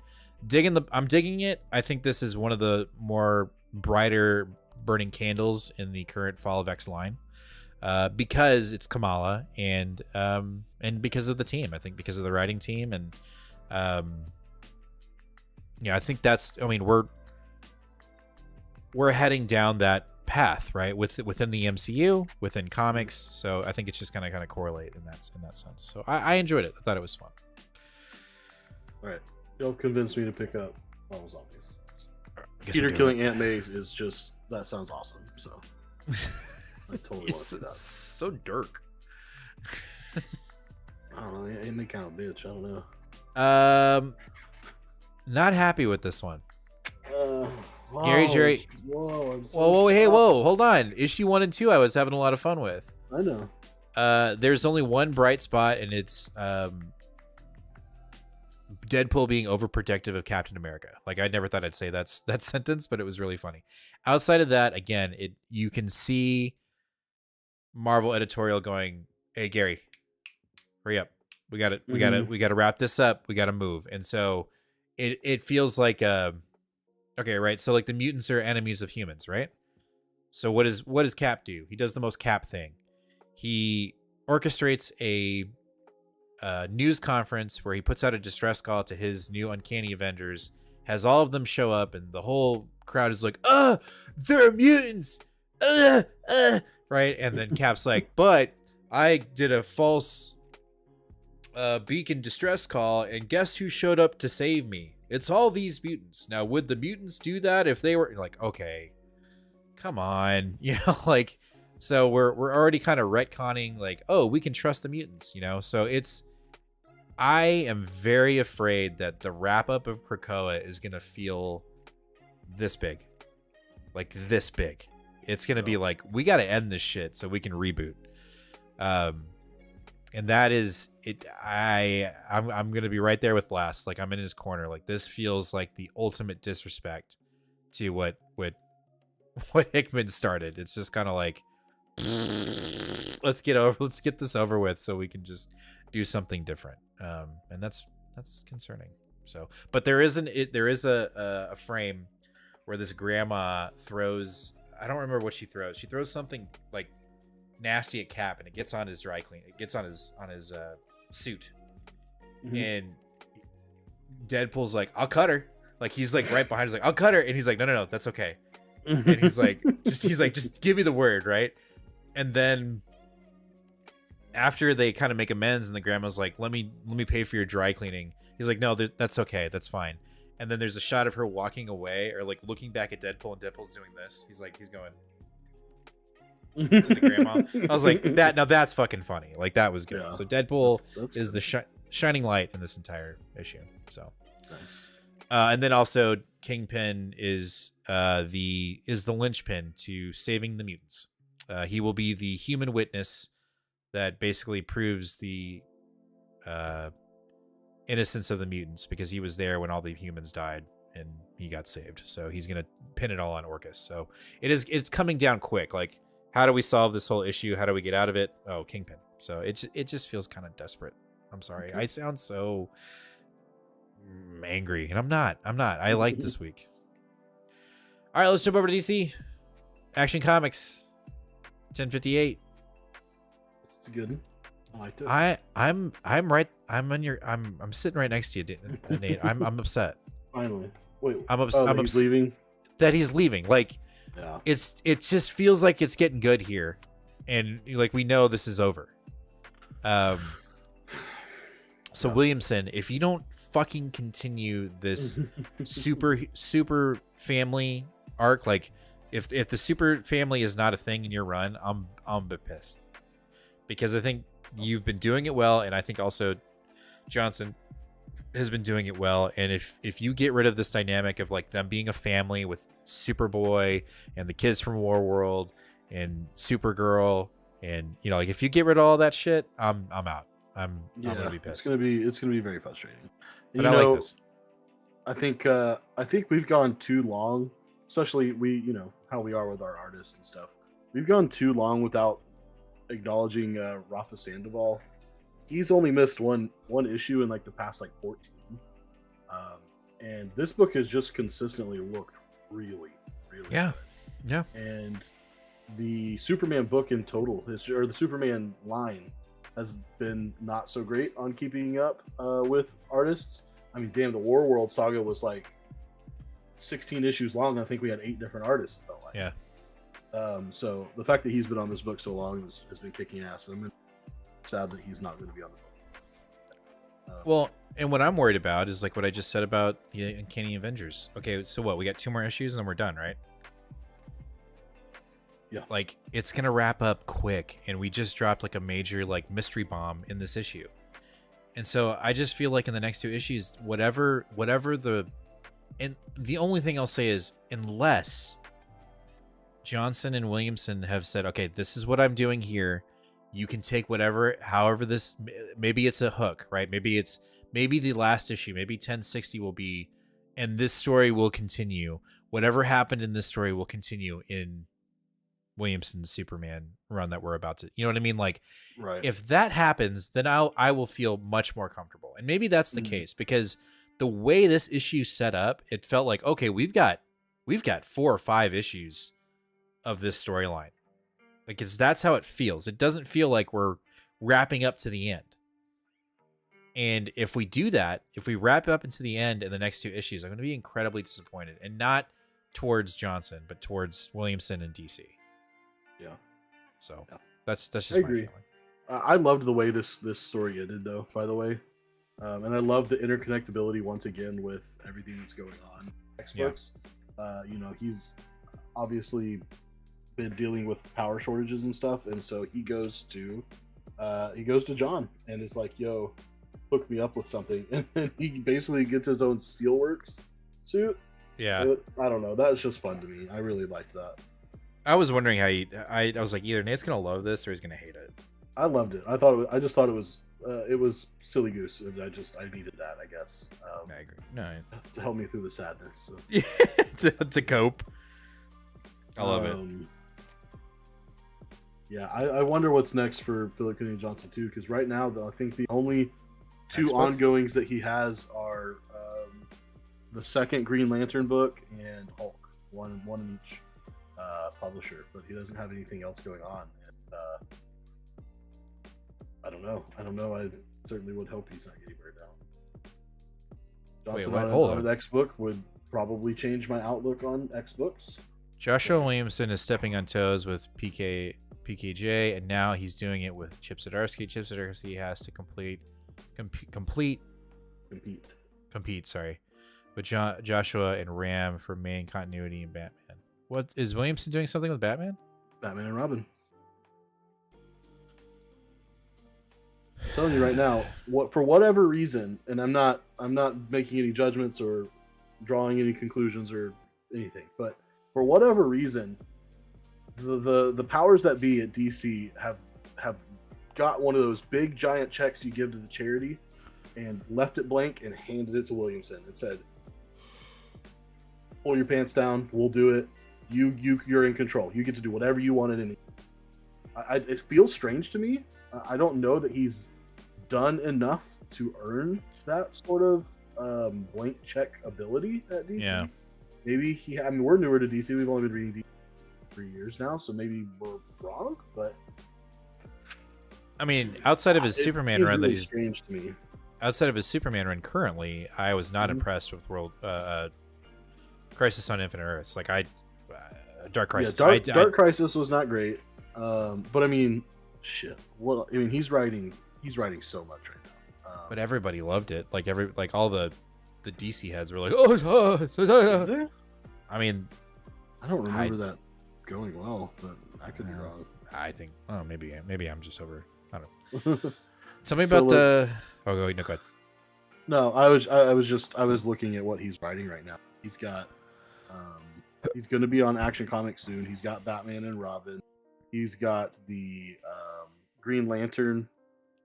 I'm digging it. I think this is one of the more brighter burning candles in the current Fall of X line. Because it's Kamala and because of the team. I think because of the writing team and yeah, I think that's, I mean, we're heading down that path, right? Within the MCU, within comics. So I think it's just gonna kind of correlate in that sense. So I enjoyed it. I thought it was fun. All right, you'll convince me to pick up Marvel Zombies. Peter killing Aunt May is just, that sounds awesome. So I totally want to do that. So dark. I don't know. Aunt May kind of a bitch. I don't know. Not happy with this one. Wow, Gary Jerry. Whoa, whoa, hold on. Issue 1 and 2 I was having a lot of fun with. I know. There's only one bright spot, and it's Deadpool being overprotective of Captain America. Like, I never thought I'd say that sentence, but it was really funny. Outside of that, again, you can see Marvel editorial going, hey Gary, hurry up. We gotta wrap this up. We gotta move. And so it feels like okay, right? So like the mutants are enemies of humans, right? So what does Cap do? He does the most Cap thing. He orchestrates a news conference where he puts out a distress call to his new Uncanny Avengers, has all of them show up, and the whole crowd is like, they're mutants, right? And then Cap's like, but I did a false beacon distress call, and guess who showed up to save me? It's all these mutants. Now, would the mutants do that if they were like, okay, come on, you know, like, so we're already kind of retconning, like, oh, we can trust the mutants, you know? So I am very afraid that the wrap up of Krakoa is going to feel this big, like this big. It's going to be like, we got to end this shit so we can reboot. And that is it. I'm going to be right there with Last. Like, I'm in his corner. Like, this feels like the ultimate disrespect to what Hickman started. It's just kind of like, let's get this over with so we can just do something different. And that's concerning. So, but there is a frame where this grandma throws, I don't remember what she throws. She throws something like nasty at Cap, and it gets on his dry clean. It gets on his suit. And Deadpool's like, I'll cut her. Like, he's like right behind. He's like, I'll cut her. And he's like, no, that's okay. And he's like, just give me the word, right? And then after they kind of make amends, and the grandma's like, let me pay for your dry cleaning. He's like, no, that's okay, that's fine. And then there's a shot of her walking away, or like looking back at Deadpool, and Deadpool's doing this. He's going to the grandma. I was like, now that's fucking funny. Like, that was good. Yeah, so Deadpool is the shining light in this entire issue. So nice. And then also Kingpin is the linchpin to saving the mutants. He will be the human witness that basically proves the innocence of the mutants, because he was there when all the humans died and he got saved. So he's gonna pin it all on Orcus. So it's coming down quick. Like, how do we solve this whole issue? How do we get out of it? Oh, Kingpin. So it just feels kind of desperate. I'm sorry. I sound so angry, and I'm not. I like this week. All right, let's jump over to DC. Action Comics, 1058. It's good. I liked it. I'm right. I'm sitting right next to you, Nate. I'm upset. Finally. Wait. I'm upset. I'm he's upset leaving. that he's leaving. Like, Yeah. it just feels like it's getting good here, and like we know this is over. So Yeah. Williamson, if you don't fucking continue this super family arc, like if the super family is not a thing in your run, I'm a bit pissed, because I think you've been doing it well, and I think also Johnson has been doing it well. And if you get rid of this dynamic of like them being a family with Superboy and the kids from Warworld and Supergirl, and like if you get rid of all that shit, I'm out. I'm gonna be pissed. It's gonna be very frustrating. And But I like this. I think we've gone too long, especially how we are with our artists and stuff. We've gone too long without acknowledging Rafa Sandoval. He's only missed one issue in like the past 14. And this book has just consistently looked really good. Yeah. And the Superman book in total, or the Superman line, has been not so great on keeping up with artists. I mean, damn, the Warworld saga was like 16 issues long. I think we had 8 different artists. It felt like. Yeah. So the fact that he's been on this book so long has been kicking ass. I'm sad that he's not going to be on the book. Well, and what I'm worried about is like what I just said about the Uncanny Avengers. Okay, so what? We got 2 more issues and then we're done, right? Yeah. Like, it's gonna wrap up quick, and we just dropped like a major like mystery bomb in this issue. And so I just feel like in the next 2 issues, whatever and the only thing I'll say is, unless Johnson and Williamson have said, okay, this is what I'm doing here, you can take however this, maybe it's a hook, right? Maybe the last issue, maybe 1060 will be, and this story will continue. Whatever happened in this story will continue in Williamson's Superman run that we're about to, you know what I mean? Like, right. If that happens, then I will feel much more comfortable. And maybe that's the case, because the way this issue set up, it felt like, okay, we've got 4 or 5 issues of this storyline. Like, that's how it feels. It doesn't feel like we're wrapping up to the end. And if we do that, if we wrap up into the end in the next 2 issues, I'm going to be incredibly disappointed, and not towards Johnson, but towards Williamson and DC. Yeah. So that's just I my agree. feeling. I loved the way this story ended, though. By the way, and I love the interconnectability once again with everything that's going on. X-Books. He's obviously been dealing with power shortages and stuff, and so he goes to John, and it's like, yo, hook me up with something, and then he basically gets his own Steelworks suit. Yeah. I don't know. That was just fun to me. I really liked that. I was wondering how I was like, either Nate's gonna love this or he's gonna hate it. I loved it. I just thought it was silly goose, and I needed that, I guess. I agree. No, to help me through the sadness. So. to cope. I love it. Yeah, I wonder what's next for Philip Kennedy Johnson too, because right now I think the only 2 ongoings that he has are the second Green Lantern book and Hulk, one in each publisher, but he doesn't have anything else going on. And I don't know. I certainly would hope he's not getting burned out. Johnson on an X book would probably change my outlook on X books. Joshua Williamson is stepping on toes with PKJ, and now he's doing it with Chip Zdarsky. Chip Zdarsky has to compete. Sorry, with Joshua and Ram for main continuity in Batman. What is Williamson doing something with Batman? Batman and Robin. I'm telling you right now, for whatever reason, and I'm not making any judgments or drawing any conclusions or anything, but for whatever reason, the powers that be at DC have got one of those big giant checks you give to the charity and left it blank and handed it to Williamson and said, pull your pants down, we'll do it. You're in control. You get to do whatever you want at any. It feels strange to me. I don't know that he's done enough to earn that sort of blank check ability at DC. Yeah. Maybe I mean, we're newer to DC. We've only been reading DC for 3 years now, so maybe we're wrong. But I mean, outside of his Superman run really that he's strange to me. Outside of his Superman run currently, I was not impressed with Crisis on Infinite Earths. Like Dark Crisis. Yeah, Dark Crisis was not great. But I mean, shit. What I mean, he's writing so much right now. But everybody loved it. Like all the DC heads were like, oh. I mean, I don't remember that going well, but I could be wrong. I think. Oh, maybe I'm just over. I don't know. Tell me about the. Oh, go ahead. No, I was looking at what he's writing right now. He's got. He's going to be on Action Comics soon. He's got Batman and Robin. He's got the Green Lantern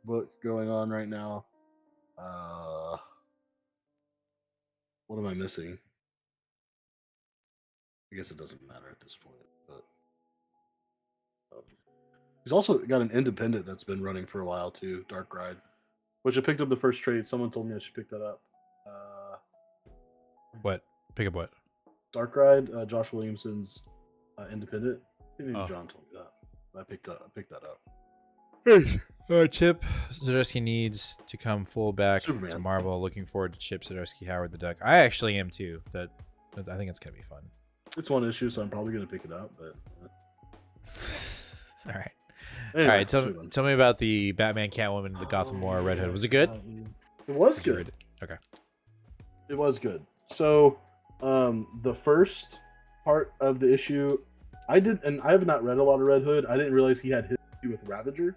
book going on right now. What am I missing? I guess it doesn't matter at this point. But he's also got an independent that's been running for a while too, Dark Ride, which I picked up the first trade. Someone told me I should pick that up. What? Pick up what? Dark Ride, Josh Williamson's independent. Maybe John told me that. I picked that up. Chip Zdarsky needs to come full back Superman. to Marvel. Looking forward to Chip Zdarsky, Howard the Duck. I actually am too. I think it's gonna be fun. It's one issue, so I'm probably gonna pick it up. But all right, anyway, all right. Tell me about the Batman, Catwoman, the Gotham War, Red Hood. Was it good? It was good. Okay. It was good. So, the first part of the issue, I have not read a lot of Red Hood. I didn't realize he had history with Ravager,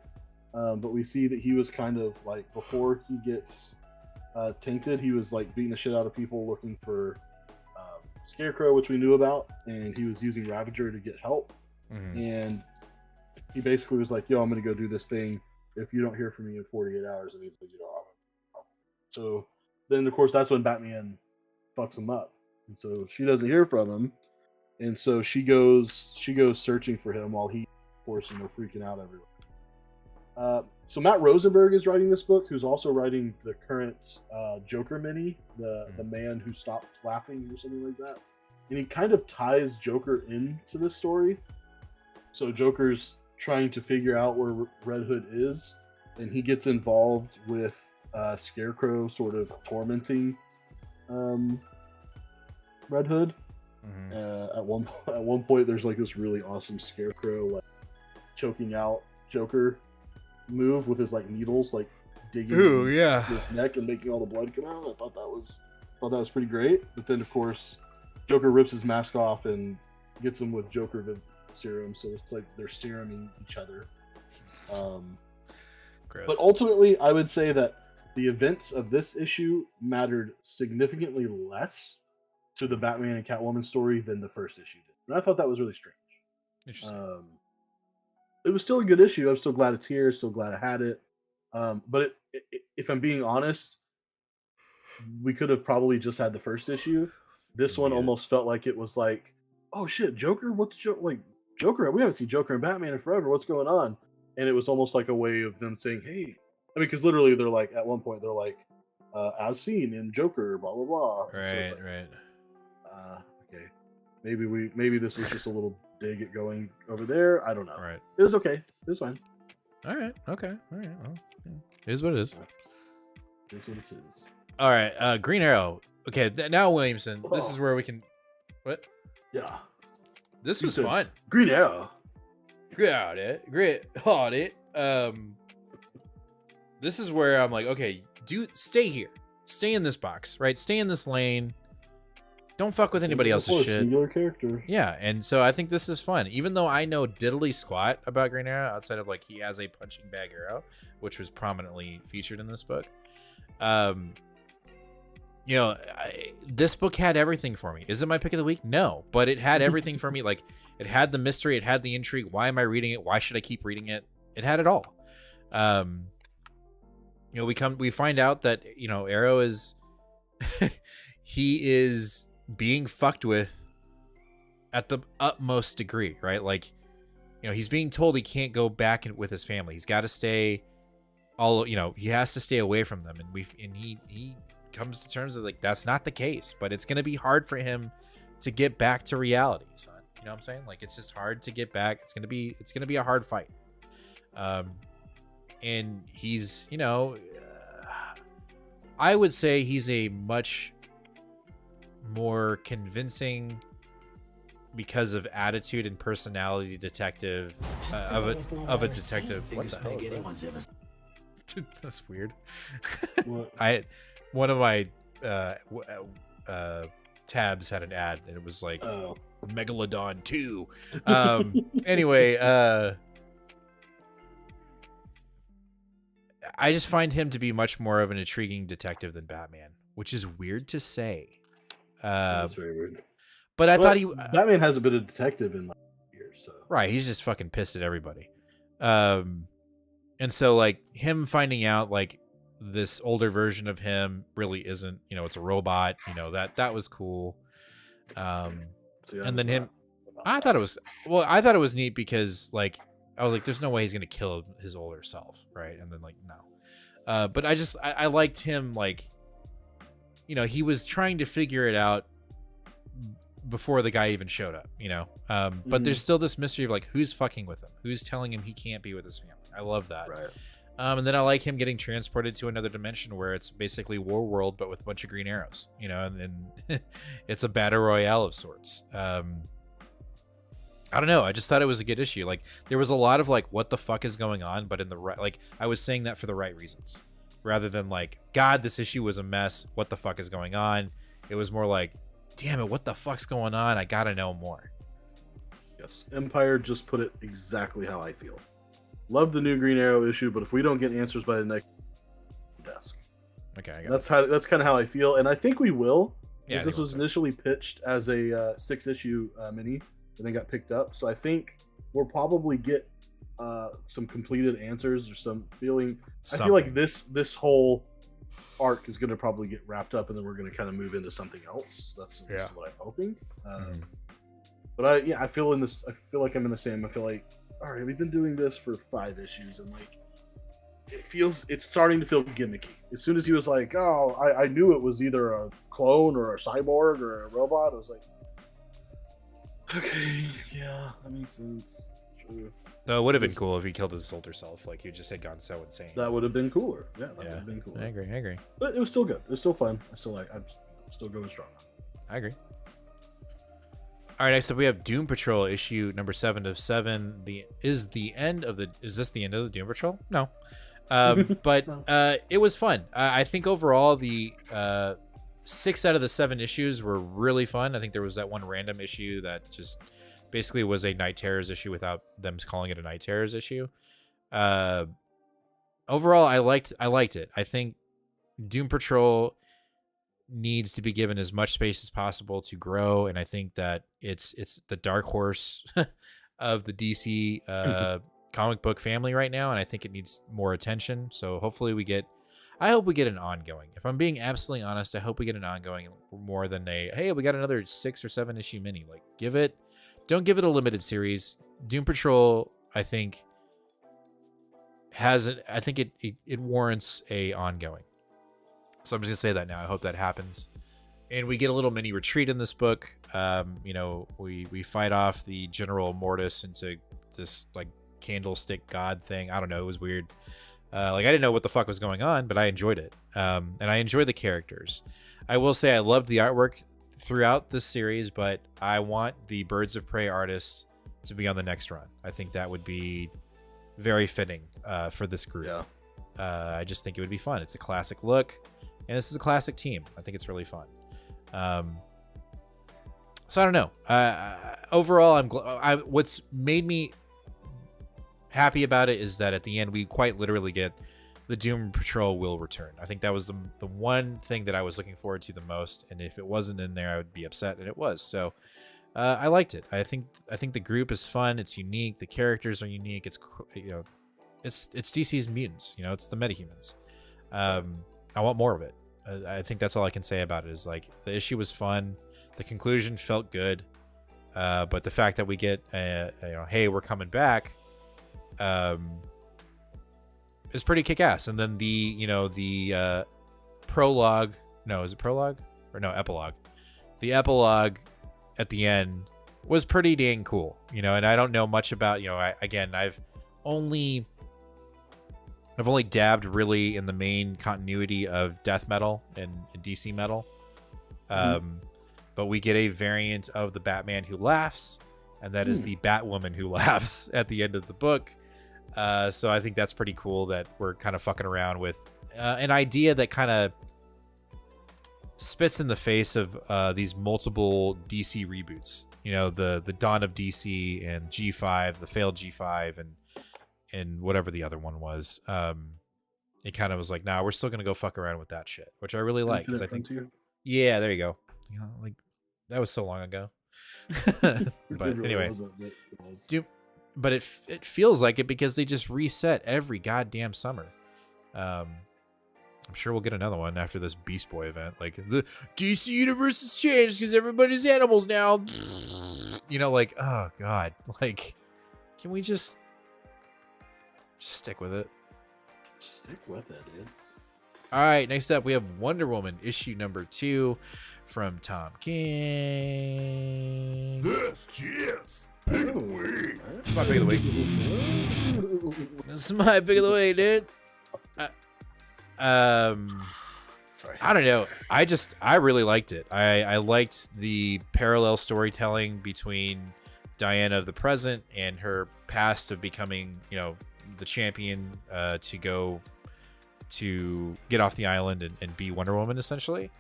but we see that he was kind of like, before he gets tainted, he was like beating the shit out of people looking for Scarecrow, which we knew about, and he was using Ravager to get help. And he basically was like, "Yo, I'm gonna go do this thing. If you don't hear from me in 48 hours," and he's like, so then of course that's when Batman fucks him up. And so she doesn't hear from him, and so she goes searching for him while he, of course, freaking out everywhere. So Matt Rosenberg is writing this book, who's also writing the current Joker mini, the man who stopped laughing or something like that. And he kind of ties Joker into this story. So Joker's trying to figure out where Red Hood is, and he gets involved with Scarecrow sort of tormenting Red Hood. At one point, there's like this really awesome Scarecrow like choking out Joker move with his like needles like digging his neck and making all the blood come out. I thought that was pretty great. But then of course, Joker rips his mask off and gets him with Joker serum, so it's like they're seruming each other. But ultimately, I would say that the events of this issue mattered significantly less to the Batman and Catwoman story than the first issue did. And I thought that was really strange. Interesting. It was still a good issue. I'm still glad it's here. Still glad I had it. But if I'm being honest, we could have probably just had the first issue. This one almost felt like it was like, oh shit, Joker? What's Joker? We haven't seen Joker and Batman in forever. What's going on? And it was almost like a way of them saying, hey, I mean, because literally they're like, at one point they're like, as seen in Joker, blah blah blah. Right, so like, right. Okay, maybe this was just a little dig at going over there. I don't know. Right. It was okay. It was fine. All right. Okay. All right. Well, it is what it is. It is what it is. All right. Green Arrow. Okay. Now Williamson. This is where we can. What? Yeah. This was fun. Green Arrow. Great. This is where I'm like, okay, stay here. Stay in this box, right? Stay in this lane. Don't fuck with anybody else's shit. Singular character. Yeah, and so I think this is fun. Even though I know diddly squat about Green Arrow, outside of like he has a punching bag arrow, which was prominently featured in this book. This book had everything for me. Is it my pick of the week? No, but it had everything for me. Like, it had the mystery, it had the intrigue. Why am I reading it? Why should I keep reading it? It had it all. We find out that Arrow is he is being fucked with at the utmost degree, right? Like, he's being told he can't go back with his family. He's got to stay he has to stay away from them, and he comes to terms with like that's not the case, but it's gonna be hard for him to get back to reality, son. You know what I'm saying? Like it's just hard to get back. It's gonna be a hard fight. And he's, you know, I would say he's a much more convincing, because of attitude and personality, detective of a detective. What the hell is that? That's weird. One of my tabs had an ad and it was like Megalodon 2. Anyway, I just find him to be much more of an intriguing detective than Batman, which is weird to say. That's very weird. But I thought Batman has a bit of detective in like years, so right, he's just fucking pissed at everybody. And so like him finding out like this older version of him really isn't, you know, it's a robot, you know, that was cool. And then him, I thought it was neat because like I was like, there's no way he's gonna kill his older self, right? And then like no, but I liked him, like, you know, he was trying to figure it out before the guy even showed up, you know. But there's still this mystery of like who's fucking with him, who's telling him he can't be with his family. I love that. Right. And then I like him getting transported to another dimension where it's basically War World but with a bunch of green arrows, you know, and it's a battle royale of sorts. I don't know, I just thought it was a good issue. Like there was a lot of like what the fuck is going on, but in the right, like I was saying that for the right reasons rather than like, God, this issue was a mess, what the fuck is going on. It was more like, damn it, what the fuck's going on? I gotta know more. Yes, Empire just put it exactly how I feel. Love the new Green Arrow issue, but if we don't get answers by the next desk, okay, that's kind of how I feel, and I think we will. Yeah, this was initially pitched as a 6-issue mini, and then got picked up. So I think we'll probably get some completed answers or some feeling. I feel like this whole arc is going to probably get wrapped up, and then we're going to kind of move into something else. That's what I'm hoping. But I feel like I'm in the same. I feel like, all right, we've been doing this for 5 issues, and like it's starting to feel gimmicky. As soon as he was like, oh, I knew it was either a clone or a cyborg or a robot, I was like, okay, yeah, that makes sense. True. No, it would have been cool if he killed his older self. Like he just had gone so insane. That would have been cooler. Yeah, that would have been cooler. I agree. But it was still good. It was still fun. I'm still going strong. I agree. All right, next up we have Doom Patrol issue number 7 of 7. Is this the end of the Doom Patrol? No. But no. It was fun. I think overall the 6 out of the 7 issues were really fun. I think there was that one random issue that just basically was a Night Terrors issue without them calling it a Night Terrors issue. Overall, I liked it. I think Doom Patrol needs to be given as much space as possible to grow, and I think that it's the dark horse of the DC comic book family right now, and I think it needs more attention. So hopefully I hope we get an ongoing. If I'm being absolutely honest, I hope we get an ongoing more than hey, we got another 6 or 7 issue mini. Like don't give it a limited series. Doom Patrol, I think it warrants a ongoing. So I'm just gonna say that now. I hope that happens, and we get a little mini retreat in this book. You know, we fight off the General Mortis into this like candlestick god thing. I don't know. It was weird. Like I didn't know what the fuck was going on, but I enjoyed it. And I enjoy the characters. I will say I loved the artwork throughout this series, but I want the Birds of Prey artists to be on the next run. I think that would be very fitting for this group. Yeah. I just think it would be fun. It's a classic look, and this is a classic team. I think it's really fun. So I don't know. Overall, what's made me happy about it is that at the end we quite literally get the Doom Patrol will return. I think that was the one thing that I was looking forward to the most, and if it wasn't in there, I would be upset, and it was. So I liked it. I think the group is fun. It's unique. The characters are unique. It's it's DC's mutants. You know, it's the metahumans. I want more of it. I think that's all I can say about it. Is like the issue was fun. The conclusion felt good, but the fact that we get hey, we're coming back, is pretty kick-ass. And then the prologue no, is it prologue or no epilogue? The epilogue at the end was pretty dang cool, you know. And I don't know much about, you know, I've only dabbed really in the main continuity of death metal and DC metal. But we get a variant of the Batman who laughs, and that is the Batwoman who laughs at the end of the book. So I think that's pretty cool that we're kind of fucking around with an idea that kind of spits in the face of these multiple DC reboots. You know, the Dawn of DC and G5, the failed G5, and whatever the other one was. It kind of was like, nah, we're still gonna go fuck around with that shit, which I really like. Because I think, yeah, there you go. You know, like that was so long ago. But anyway, but it feels like it because they just reset every goddamn summer. I'm sure we'll get another one after this Beast Boy event. Like, the DC universe has changed because everybody's animals now. You know, like, oh god, like, can we just stick with it? Stick with it, dude. All right, next up we have Wonder Woman issue number 2 from Tom King. That's Chips. Pick of the week. This is my pick of the week. This is my pick of the week, dude. Sorry. I don't know. I really liked it. I liked the parallel storytelling between Diana of the present and her past of becoming, you know, the champion to get off the island and be Wonder Woman, essentially.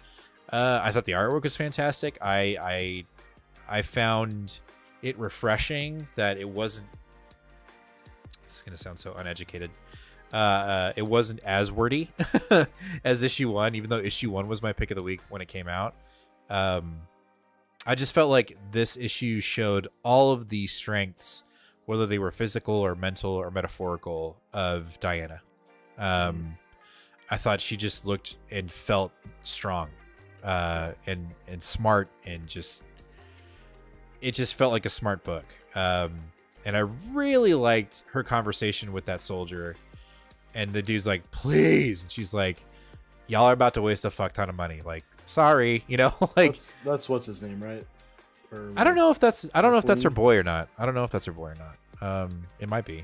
I thought the artwork was fantastic. I found it refreshing that it wasn't. It's gonna sound so uneducated. It wasn't as wordy as issue 1, even though issue 1 was my pick of the week when it came out. I just felt like this issue showed all of the strengths, whether they were physical or mental or metaphorical, of Diana. I thought she just looked and felt strong, and smart, and it just felt like a smart book. And I really liked her conversation with that soldier. And the dude's like, please. And she's like, y'all are about to waste a fuck ton of money. Like, sorry, you know, like that's what's his name, right? Or, I don't know if that's her boy or not. It might be.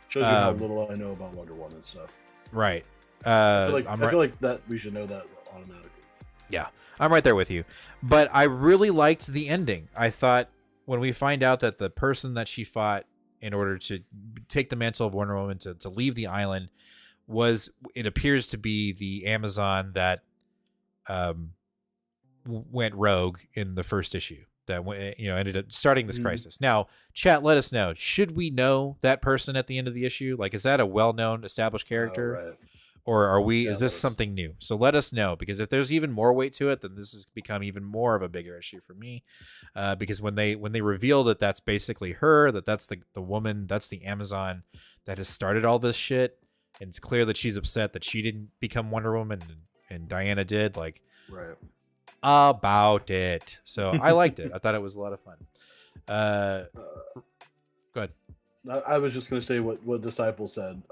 Shows you how little I know about Wonder Woman and stuff. Right. I feel like that we should know that automatically. Yeah, I'm right there with you. But I really liked the ending. I thought when we find out that the person that she fought in order to take the mantle of Wonder Woman to leave the island it appears to be the Amazon that went rogue in the first issue that ended up starting this crisis. Now, chat, let us know. Should we know that person at the end of the issue? Like, is that a well-known established character? Right. Or is this something new? So let us know, because if there's even more weight to it, then this has become even more of a bigger issue for me. Because when they reveal that that's basically her, that's the woman, that's the Amazon that has started all this shit, and it's clear that she's upset that she didn't become Wonder Woman and Diana did, like, right, about it. So I liked it. I thought it was a lot of fun. Go ahead. I was just going to say what Disciple said.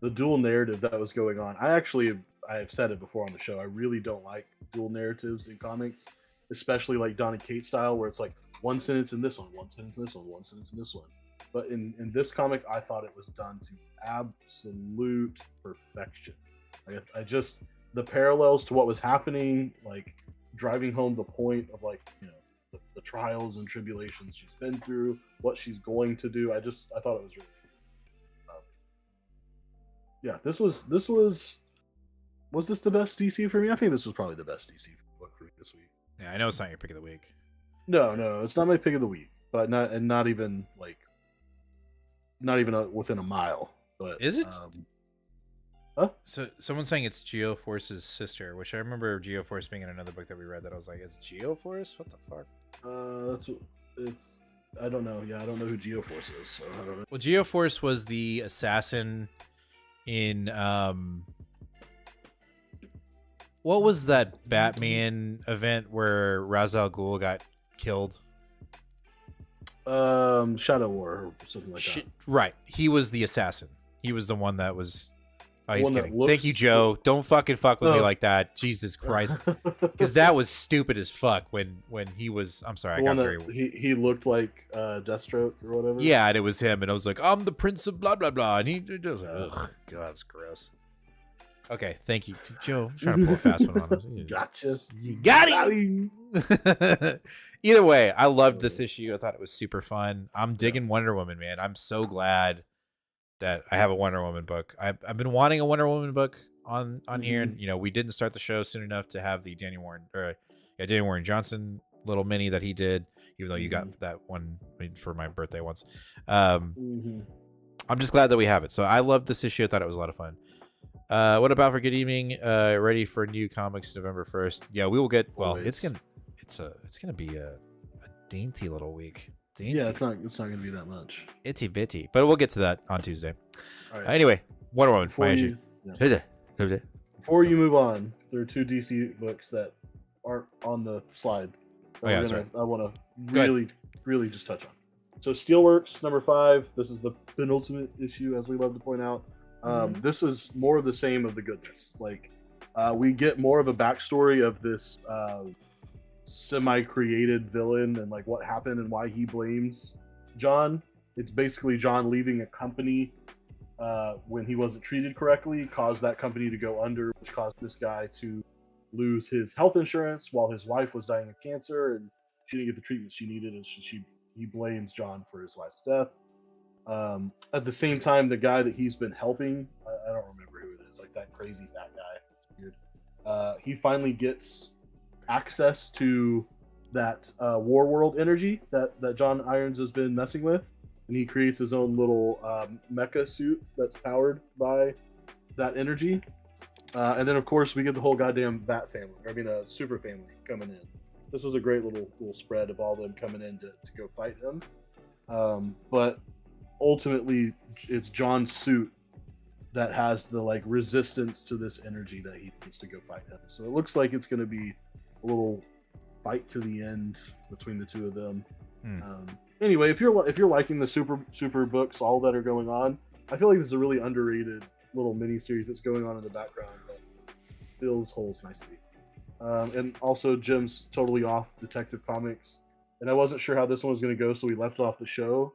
The dual narrative that was going on. I have said it before on the show. I really don't like dual narratives in comics, especially like Donny Cates style, where it's like one sentence in this one, one sentence in this one, one sentence in this one. But in this comic, I thought it was done to absolute perfection. I just, the parallels to what was happening, like driving home the point of, like, you know, the trials and tribulations she's been through, what she's going to do. I thought it was really. Yeah, this was this the best DC for me? I think this was probably the best DC book for me this week. Yeah, I know it's not your pick of the week. No, it's not my pick of the week, but not even within a mile. But is it? Huh? So someone's saying it's Geoforce's sister, which I remember Geoforce being in another book that we read that I was like, is Geoforce? What the fuck? I don't know. Yeah, I don't know who Geoforce is, so I don't know. Well, Geoforce was the assassin in what was that Batman event where Ra's al Ghul got killed? Shadow War or something like that. Right. He was the assassin. He was the one that was Oh, he's one that kidding. Thank you, Joe. Don't fucking fuck with me like that. Jesus Christ. Because that was stupid as fuck when he was. I'm sorry, I got very. He looked like Deathstroke or whatever. Yeah, and it was him, and I was like, I'm the prince of blah blah blah, and he was like, ugh, God, it's gross. Okay, thank you, Joe. I'm trying to pull a fast one on us. Gotcha. You got him. Either way, I loved this issue. I thought it was super fun. I'm digging Wonder Woman, man. I'm so glad that I have a Wonder Woman book. I've been wanting a Wonder Woman book on here, and we didn't start the show soon enough to have the Danny Warren Johnson little mini that he did, even though you got that one for my birthday once. I'm just glad that we have it. So I loved this issue. I thought it was a lot of fun. What about for good evening? Ready for new comics November 1st? Yeah, we will get. Well, it's gonna be a dainty little week. Dainty. Yeah, it's not gonna be that much. Itty bitty, but we'll get to that on Tuesday. All right. Anyway, Wonder Woman. My issue. Before you move on, there are 2 DC books that aren't on the slide. I want to really just touch on. So Steelworks number 5. This is the penultimate issue, as we love to point out. This is more of the same of the goodness. Like, we get more of a backstory of this semi-created villain and like what happened and why he blames John. It's basically John leaving a company when he wasn't treated correctly, caused that company to go under, which caused this guy to lose his health insurance while his wife was dying of cancer, and she didn't get the treatment she needed, and he blames John for his wife's death. At the same time, the guy that he's been helping, I don't remember who it is, like that crazy fat guy. It's weird. He finally gets access to that War World energy that John Irons has been messing with, and he creates his own little mecha suit that's powered by that energy. And then, of course, we get the whole goddamn Bat family, Super family coming in. This was a great little spread of all of them coming in to go fight him. But ultimately, it's John's suit that has the like resistance to this energy that he needs to go fight him. So it looks like it's going to be a little fight to the end between the two of them. Anyway, if you're liking the super books, all that are going on, I feel like this is a really underrated little mini series that's going on in the background that fills holes nicely. And also, Jim's totally off Detective Comics, and I wasn't sure how this one was going to go, so we left off the show.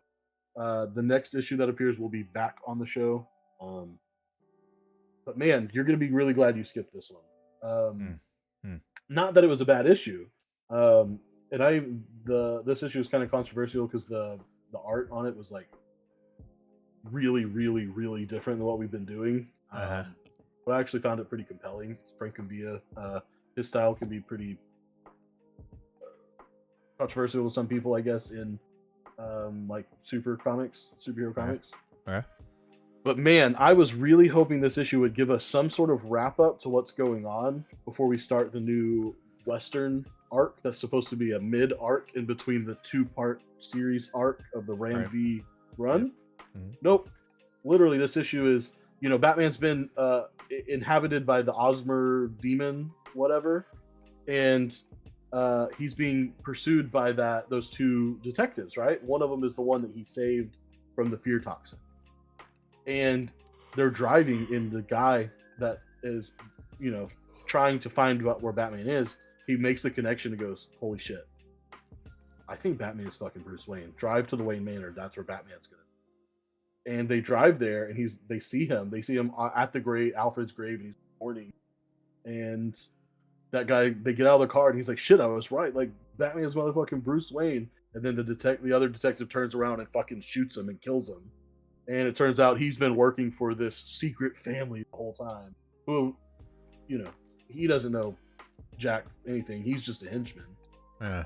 The next issue that appears will be back on the show. But man, you're going to be really glad you skipped this one. Not that it was a bad issue. This issue is kind of controversial because the art on it was like really, really, really different than what we've been doing. But I actually found it pretty compelling. Frank Gambia, his style can be pretty controversial to some people, I guess, in like superhero comics. Okay. But man, I was really hoping this issue would give us some sort of wrap up to what's going on before we start the new Western arc that's supposed to be a mid arc in between the 2-part series arc of the Ram V run. Nope. Literally, this issue is, Batman's been inhabited by the Osmer demon, whatever, and he's being pursued by those 2 detectives, right? One of them is the one that he saved from the fear toxin. And they're driving in the guy that is, trying to find out where Batman is. He makes the connection and goes, holy shit, I think Batman is fucking Bruce Wayne. Drive to the Wayne Manor. That's where Batman's gonna be. And they drive there, and they see him at the Alfred's grave, and he's mourning. And that guy, they get out of the car, and he's like, shit, I was right. Like, Batman is motherfucking Bruce Wayne. And then the other detective turns around and fucking shoots him and kills him. And it turns out he's been working for this secret family the whole time, who, he doesn't know jack anything. He's just a henchman. Yeah.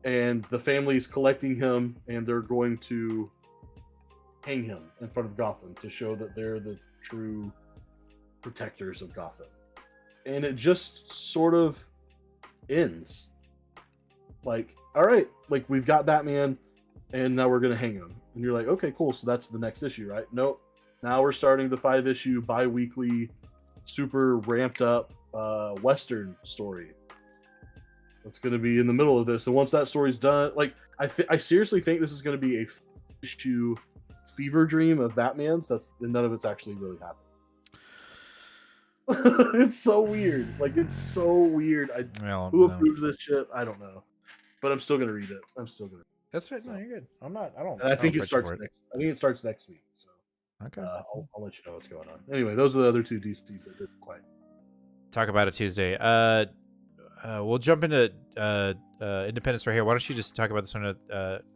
And the family's collecting him, and they're going to hang him in front of Gotham to show that they're the true protectors of Gotham. And it just sort of ends. Like, all right, like, we've got Batman, and now we're going to hang him. And you're like, okay, cool. So that's the next issue, right? Nope. Now we're starting the 5-issue bi-weekly, super ramped up Western story. That's going to be in the middle of this. And once that story's done, like, I seriously think this is going to be a issue fever dream of Batman's. And none of it's actually really happened. It's so weird. Like, it's so weird. Well, Who no. approved this shit? I don't know. But I'm still gonna read it. That's right. No, you're good. I'm not. I don't. And I think don't it starts for next. I think it starts next week. So Okay. I'll let you know what's going on. Anyway, those are the other two DCs that didn't quite. Talk about it Tuesday. We'll jump into Independence right here. Why don't you just talk about this one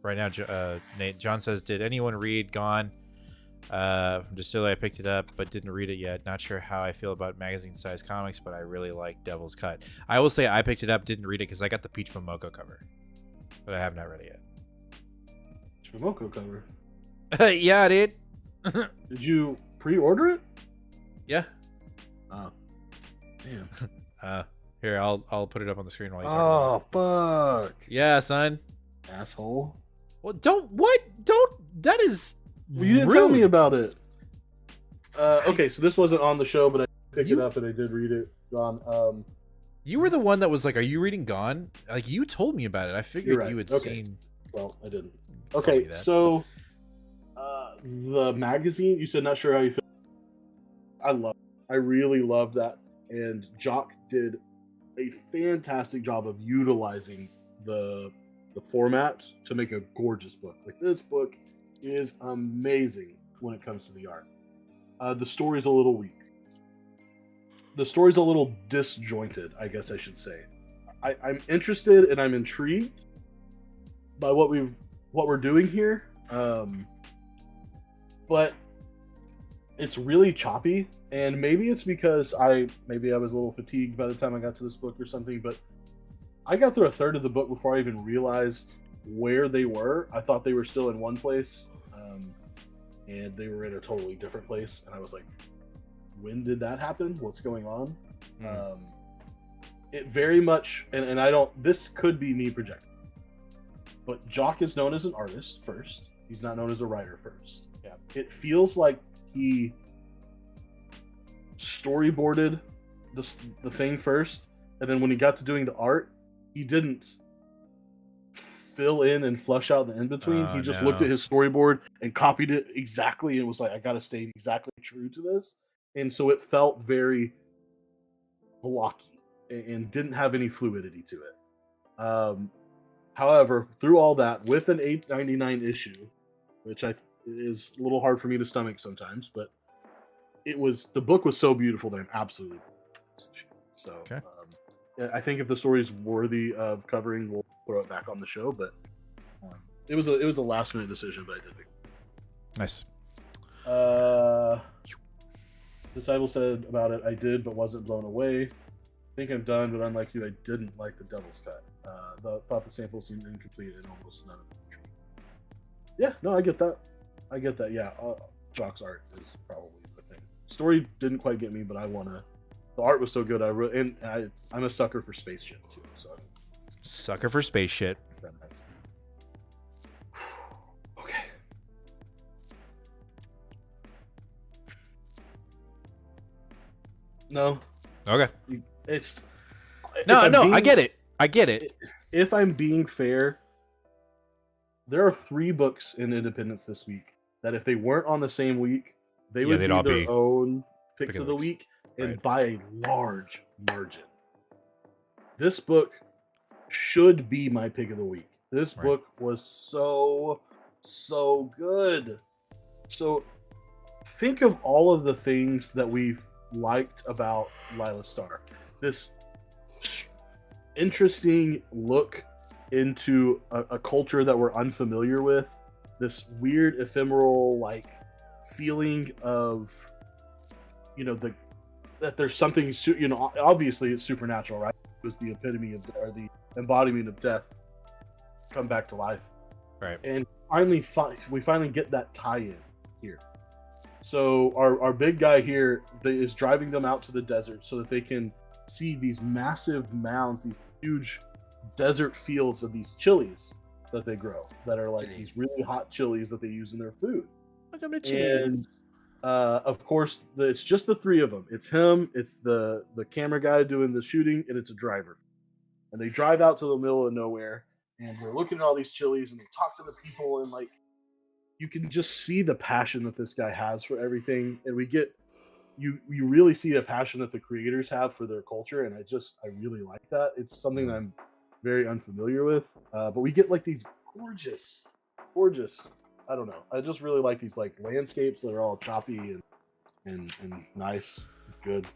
right now, Nate? John says, did anyone read Gone? From Distillery, I picked it up, but didn't read it yet. Not sure how I feel about magazine-sized comics, but I really like Devil's Cut. I will say I picked it up, didn't read it because I got the Peach Momoko cover, but I have not read it Peach Momoko cover. yet. Yeah, dude. Did you pre-order it? Yeah. Oh, damn. Here, I'll put it up on the screen while you talk about it. Oh, fuck. Yeah, son. Asshole. Well, don't. That is. Well, you didn't rude. tell me about it. Okay, so this wasn't on the show, but I picked it up and I did read it. Gone. You were the one that was like, "Are you reading Gone?" Like you told me about it. I figured right. you had Okay. seen. Well, I didn't. Told me Okay, that. so the magazine, you said not sure how you feel. I really loved that, and Jock did a fantastic job of utilizing the format to make a gorgeous book. Like, this book is amazing when it comes to the art. The story's a little weak. The story's a little disjointed, I guess I should say. I'm interested and I'm intrigued by what we're doing here, but it's really choppy. And maybe it's because I was a little fatigued by the time I got to this book or something, but I got through a third of the book before I even realized where they were. I thought they were still in one place, and they were in a totally different place. And I was like, when did that happen? What's going on? It very much, and I don't, this could be me projecting, but Jock is known as an artist first. He's not known as a writer first. Yeah. It feels like he storyboarded the thing first, and then when he got to doing the art, he didn't fill in and flush out the in-between. He just looked at his storyboard and copied it exactly and was like, I gotta stay exactly true to this. And so it felt very blocky and didn't have any fluidity to it. However, through all that, with an $8.99 issue, which is a little hard for me to stomach sometimes, but the book was so beautiful that I'm absolutely so. Okay. I think if the story is worthy of covering, we'll throw it back on the show. But it was a last minute decision, but I did it. Nice. Disciple said about it, I did, but wasn't blown away. I think I'm done, but unlike you, I didn't like the Devil's Cut. Thought the sample seemed incomplete and almost none of it. Yeah, no, I get that. Yeah, Jock's art is probably the thing. Story didn't quite get me, but the art was so good. I'm a sucker for space shit too. So Sucker for space shit. Okay. No. Okay. It's I get it. If I'm being fair, there are 3 books in Independence this week that if they weren't on the same week, they would they'd be all their be own picks of the weeks. week, and Right. by a large margin. This book should be my pick of the week. This Right. book was so good. So think of all of the things that we've liked about Lila Starr. This interesting look into a culture that we're unfamiliar with. This weird ephemeral feeling of that there's something obviously it's supernatural, right? It was the epitome of, or the embodiment of death come back to life, Right. and we finally get that tie-in here. So our big guy here is driving them out to the desert so that they can see these massive mounds, these huge desert fields of these chilies that they grow, that are these really hot chilies that they use in their food. And of course, it's just the 3 of them. It's him, it's the camera guy doing the shooting, and it's a driver. And they drive out to the middle of nowhere, and they're looking at all these chilies, and they talk to the people, and you can just see the passion that this guy has for everything. And we get you really see a passion that the creators have for their culture, and I really like that. It's something that I'm very unfamiliar with, but we get like these gorgeous, I don't know. I just really like these like landscapes that are all choppy and nice, good.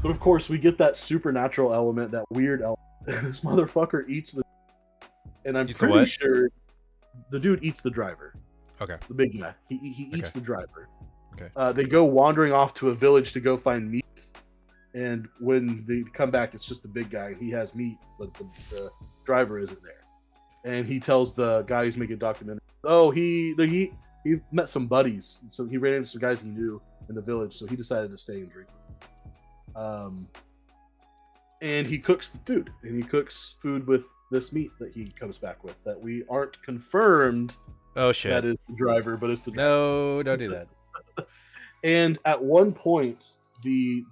But of course, we get that supernatural element, that weird element. This motherfucker eats the, and I'm pretty sure the dude eats the driver. Okay. The big guy. He eats the driver. Okay. They go wandering off to a village to go find meat, and when they come back, it's just the big guy. He has meat, but the driver isn't there. And he tells the guy who's making a documentary, oh, he met some buddies, so he ran into some guys he knew in the village, so he decided to stay and drink. And he cooks the food, and he cooks food with this meat that he comes back with that we aren't confirmed. Oh shit! That is the driver, but it's the driver. No, don't do that. And at one point, the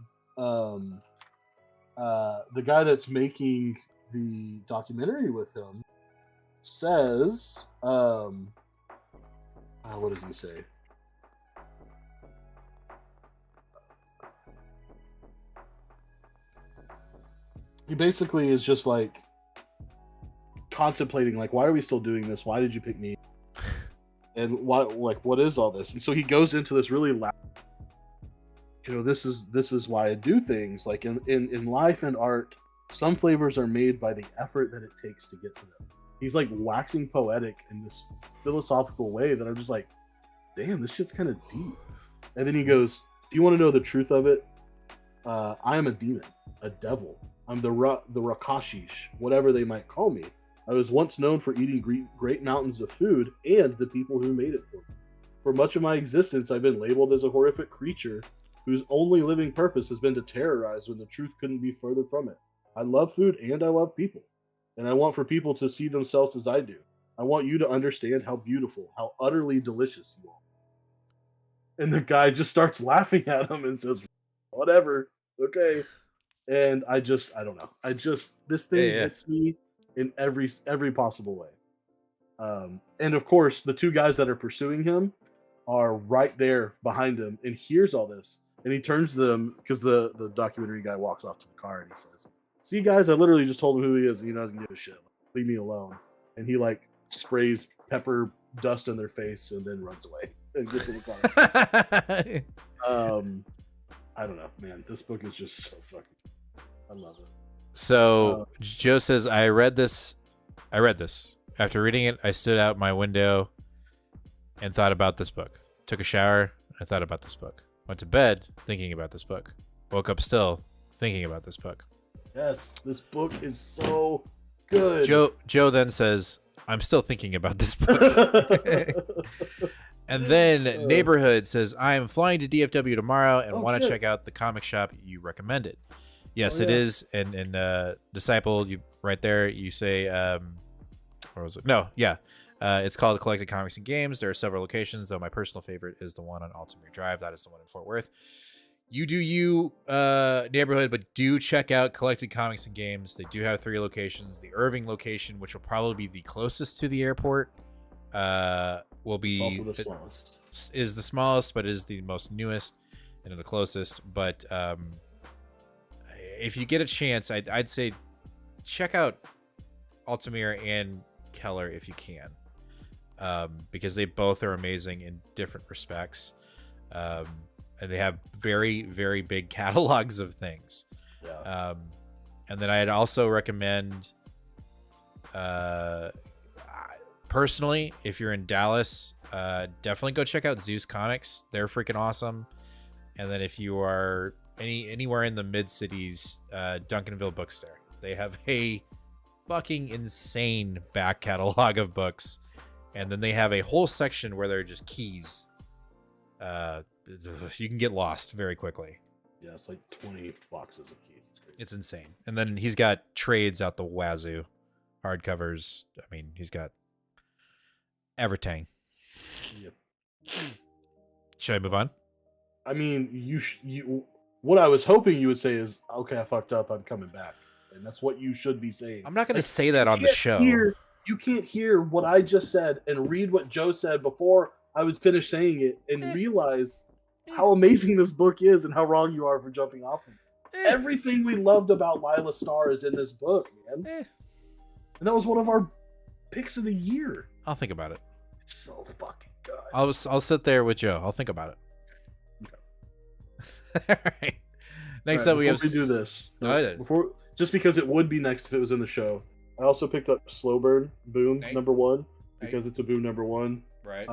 guy that's making the documentary with him says, what does he say? He basically is just like contemplating, like, why are we still doing this? Why did you pick me? And what is all this? And so he goes into this really loud, this is why I do things. Like in life and art, some flavors are made by the effort that it takes to get to them. He's like waxing poetic in this philosophical way that I'm just like, damn, this shit's kind of deep. And then he goes, do you want to know the truth of it? I am a demon, a devil. I'm the Rakashish, whatever they might call me. I was once known for eating great mountains of food and the people who made it for me. For much of my existence, I've been labeled as a horrific creature whose only living purpose has been to terrorize when the truth couldn't be further from it. I love food and I love people. And I want for people to see themselves as I do. I want you to understand how beautiful, how utterly delicious you are. And the guy just starts laughing at him and says, whatever, okay. And I don't know. This thing hits me in every possible way. And of course, the two guys that are pursuing him are right there behind him and hears all this. And he turns to them because the documentary guy walks off to the car and he says, see, guys, I literally just told him who he is and he doesn't give a shit. Leave me alone. And he like sprays pepper dust in their face and then runs away and gets in the car. I don't know, man. This book is just so fucking, I love it. So Joe says, I read this. After reading it, I stood out my window and thought about this book. Took a shower. I thought about this book. Went to bed thinking about this book. Woke up still thinking about this book. Yes, this book is so good. Joe then says, I'm still thinking about this book. And then Neighborhood says, I am flying to DFW tomorrow and want to check out the comic shop you recommended. Yes, it is. And Disciple, you right there, you say, where was it? No, yeah. It's called Collected Comics and Games. There are several locations, though my personal favorite is the one on Altamere Drive. That is the one in Fort Worth. You do you, Neighborhood, but do check out Collected Comics and Games. They do have 3 locations. The Irving location, which will probably be the closest to the airport, will be also the smallest. Is the smallest, but is the most newest and the closest. But if you get a chance, I'd say check out Altamere and Keller if you can, because they both are amazing in different respects, and they have very, very big catalogs of things. Yeah. And then I'd also recommend, personally, if you're in Dallas, definitely go check out Zeus Comics. They're freaking awesome. And then if you are anywhere in the mid cities, Duncanville Bookstore. They have a fucking insane back catalog of books, and then they have a whole section where they're just keys. You can get lost very quickly. Yeah, it's like 20 boxes of keys. It's insane. And then he's got trades out the wazoo, hardcovers. I mean, he's got everything. Yep. Should I move on? I mean, you. What I was hoping you would say is, okay, I fucked up. I'm coming back. And that's what you should be saying. I'm not going to say that on the show. You can't hear what I just said and read what Joe said before I was finished saying it and realize how amazing this book is and how wrong you are for jumping off of it. Eh. Everything we loved about Lila Starr is in this book, man. Eh. And that was one of our picks of the year. I'll think about it. It's so fucking good. I'll sit there with Joe. I'll think about it. Okay. All right. Next up, we have. Before we do this, Oh, before just because it would be next if it was in the show. I also picked up Slow Burn Boom #1 because it's a Boom #1. Right.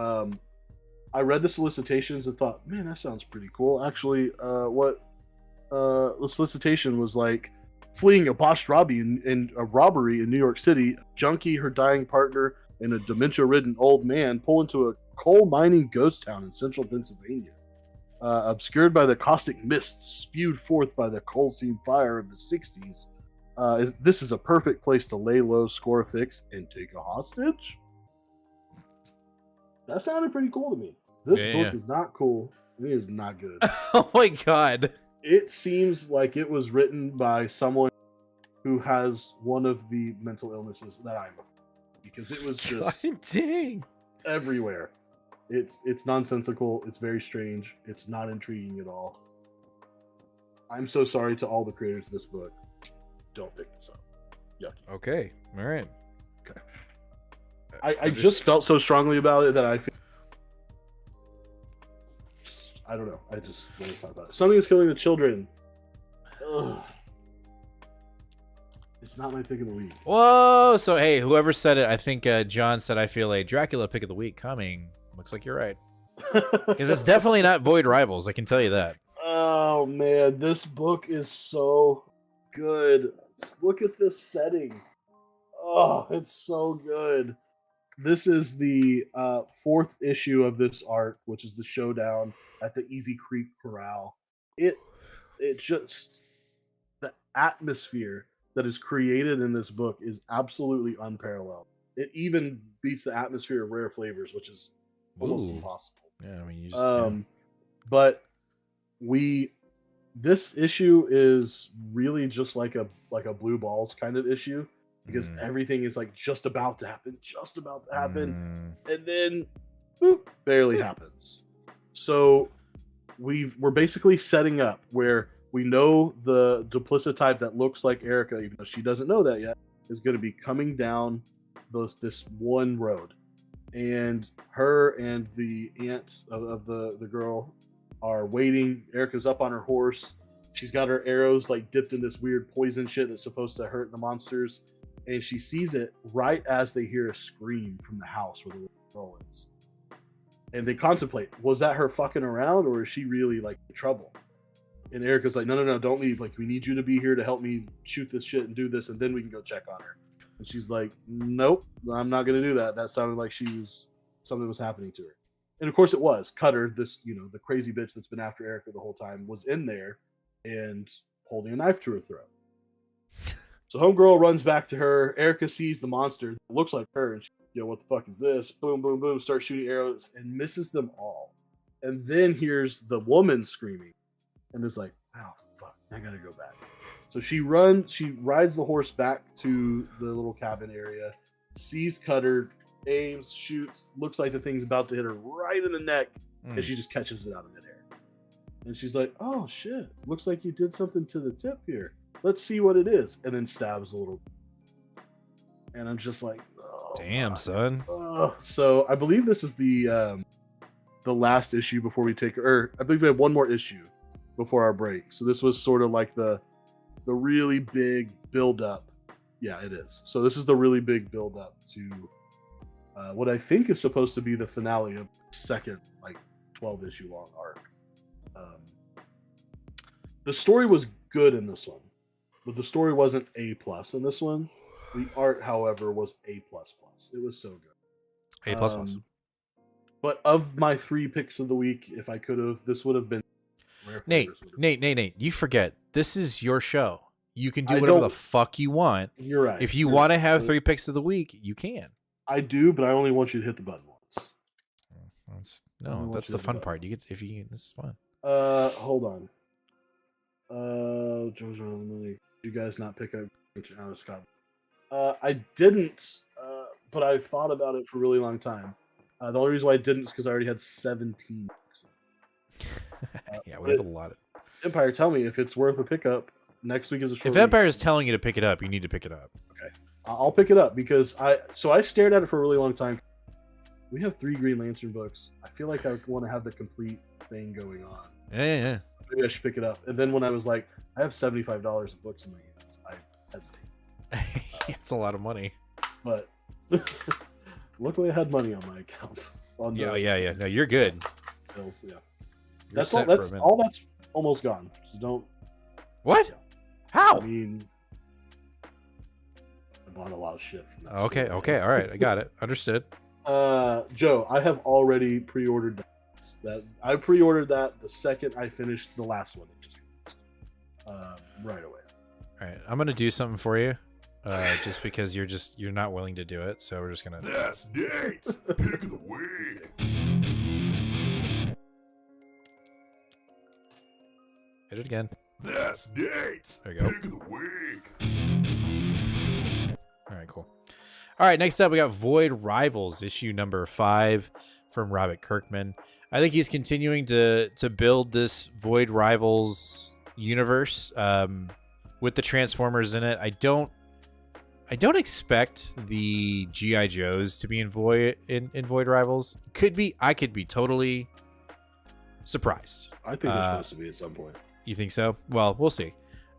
I read the solicitations and thought, man, that sounds pretty cool. Actually, the solicitation was like fleeing a botched robbery in New York City. A junkie, her dying partner, and a dementia-ridden old man pull into a coal mining ghost town in central Pennsylvania. Obscured by the caustic mists spewed forth by the coal seam fire of the 60s, this is a perfect place to lay low, score a fix, and take a hostage? That sounded pretty cool to me. This book is not cool. It is not good. Oh my god. It seems like it was written by someone who has one of the mental illnesses that I'm afraid of, because it was just God dang. everywhere. It's nonsensical. It's very strange. It's not intriguing at all. I'm so sorry to all the creators of this book. Don't pick this up. Yucky. Okay. All right. Okay. I just felt so strongly about it that I don't know. I just want to talk about it. Something is killing the children. Ugh. It's not my pick of the week. Whoa. So, hey, whoever said it, I think John said, I feel a Dracula pick of the week coming. Looks like you're right. Because it's definitely not Void Rivals. I can tell you that. Oh, man. This book is so good. Look at this setting. Oh, it's so good. This is the 4th issue of this arc, which is the showdown at the Easy Creek Corral. It just, the atmosphere that is created in this book is absolutely unparalleled. It even beats the atmosphere of Rare Flavors, which is almost impossible. Yeah, I mean, you just, but this issue is really just like a Blue Balls kind of issue, because everything is like just about to happen, and then boop, barely happens. So we're basically setting up where we know the duplicit type that looks like Erica, even though she doesn't know that yet, is going to be coming down this one road, and her and the aunt of the girl are waiting. Erica's up on her horse. She's got her arrows like dipped in this weird poison shit that's supposed to hurt the monsters. And she sees it right as they hear a scream from the house where the little girl is. And they contemplate, was that her fucking around, or is she really like in trouble? And Erica's like, no, don't leave. Like, we need you to be here to help me shoot this shit and do this, and then we can go check on her. And she's like, nope, I'm not going to do that. That sounded like something was happening to her. And of course it was. Cutter, this, the crazy bitch that's been after Erica the whole time, was in there and holding a knife to her throat. So homegirl runs back to her. Erica sees the monster that looks like her, and she, what the fuck is this? Boom, boom, boom, starts shooting arrows and misses them all. And then hears the woman screaming, and is like, oh fuck, I gotta go back. So she rides the horse back to the little cabin area, sees Cutter, aims, shoots, looks like the thing's about to hit her right in the neck, and she just catches it out of midair. And she's like, oh shit, looks like you did something to the tip here. Let's see what it is. And then stabs a little. And I'm just like, oh, damn, son. So I believe this is the last issue before we take, or I believe we have one more issue before our break. So this was sort of like the really big build up. Yeah, it is. So this is the really big build up to what I think is supposed to be the finale of the second, 12 issue long arc. The story was good in this one, but the story wasn't A+ in this one. The art, however, was A++. It was so good. A++. But of my 3 picks of the week, if I could have, this would have been Nate, you forget. This is your show. You can do whatever the fuck you want. You're right. If you want to have 3 picks of the week, you can. I do, but I only want you to hit the button once. That's the fun part. This is fun. Hold on. Did you guys not pick up Scott? I didn't, but I've thought about it for a really long time. The only reason why I didn't is because I already had 17. Yeah, we have a lot of. Empire, tell me if it's worth a pickup. Next week is a short. If Empire is telling you to pick it up, you need to pick it up. Okay, I'll pick it up because I stared at it for a really long time. We have 3 Green Lantern books. I feel like I want to have the complete thing going on. Yeah. Maybe I should pick it up. And then when I was like, I have $75 of books in my hands, I hesitate. It's a lot of money. But luckily, I had money on my account. Yeah. No, you're good. Sales, yeah. You're That's all. set for a That's minute. all. That's almost gone. So don't. What? Yeah. How? I mean, I bought a lot of shit. From that Okay. store. Okay. All right. I got it. Understood. Joe, I have already pre-ordered that. I pre-ordered that the second I finished the last one that just released. Right away. All right. I'm gonna do something for you. Just because you're not willing to do it, so we're just gonna. That's Nate's pick of the week. Hit it again. That's Nate's There you go. pick of the week. All right, cool. All right, next up we got Void Rivals, issue number 5 from Robert Kirkman. I think he's continuing to build this Void Rivals universe with the Transformers in it. I don't expect the GI Joes to be in Void Rivals. I could be totally surprised. I think they're supposed to be at some point. You think so? Well, we'll see.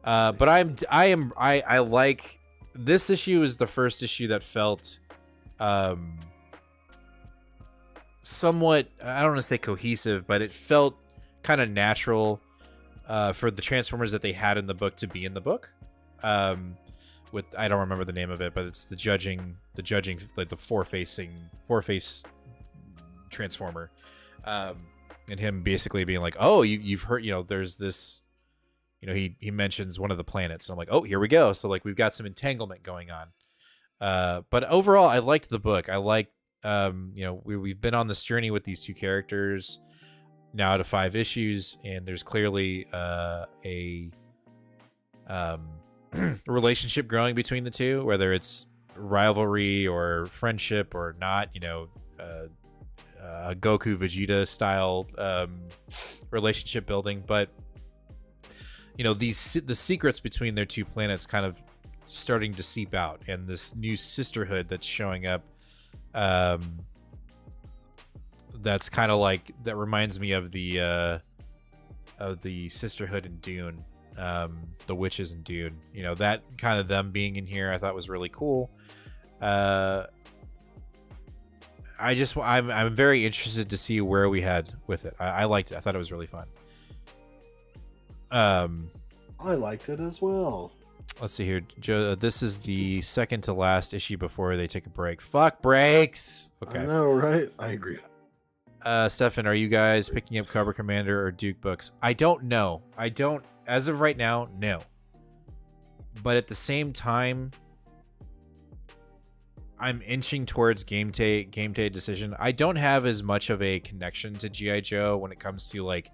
But I like this issue is the first issue that felt somewhat, I don't want to say cohesive, but it felt kind of natural for the Transformers that they had in the book to be in the book. With I don't remember the name of it, but it's the judging like the four-face Transformer. And him basically being like, oh, you've heard, there's this, he mentions one of the planets. And I'm like, oh, here we go. So like we've got some entanglement going on. But overall, I liked the book. I liked, we've been on this journey with these two characters now to 5 issues, and there's clearly a relationship growing between the two, whether it's rivalry or friendship or not, Goku Vegeta style relationship building. But the secrets between their two planets kind of starting to seep out, and this new sisterhood that's showing up that's kind of like, that reminds me of the sisterhood in Dune, the witches in Dune, that kind of them being in here I thought was really cool. I'm very interested to see where we head with it. I liked it. I thought it was really fun. I liked it as well. Let's see here, Joe. This is the second to last issue before they take a break. Fuck breaks. Okay. I know, right? I agree. Stefan, are you guys picking up Cobra Commander or Duke books? I don't know. I don't, as of right now, no. But at the same time, I'm inching towards game day decision. I don't have as much of a connection to G.I. Joe when it comes to like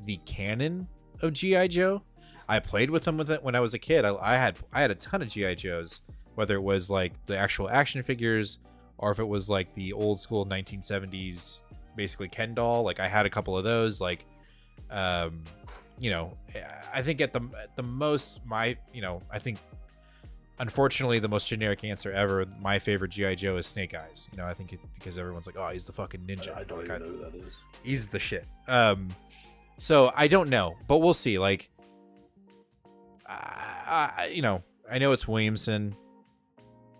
the canon of G.I. Joe. I played with them when I was a kid. I had a ton of G.I. Joes, whether it was like the actual action figures or if it was like the old school 1970s basically Ken doll. Like I had a couple of those. Like I think at the most I think unfortunately the most generic answer ever, my favorite G.I. Joe is Snake Eyes. I think because everyone's like, oh, he's the fucking ninja. I don't even know who that is. He's the shit. So I don't know, but we'll see. Like I know it's Williamson.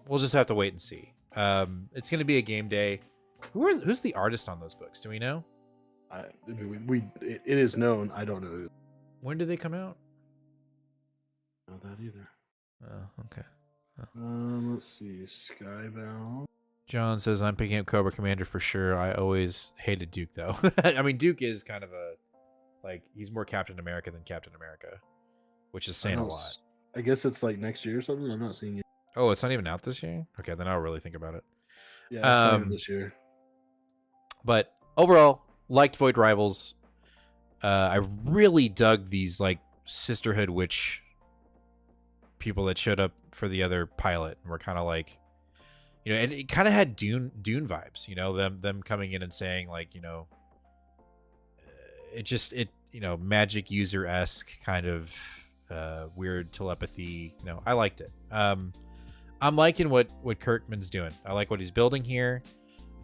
We'll just have to wait and see. It's going to be a game day. Who's the artist on those books? Do we know? It is known. I don't know who. When did they come out? Not that either. Oh, okay. Let's see. Skybound. John says, I'm picking up Cobra Commander for sure. I always hated Duke, though. I mean, Duke is kind of he's more Captain America than Captain America, which is saying a lot. I guess it's like next year or something. I'm not seeing it. Oh, it's not even out this year? Okay, then I'll really think about it. Yeah, it's not even this year. But overall, liked Void Rivals. I really dug these like Sisterhood Witch people that showed up for the other pilot and were kind of like, and it kind of had Dune vibes, them coming in and saying like, magic user-esque kind of weird telepathy. I liked it. I'm liking what Kirkman's doing. I like what he's building here.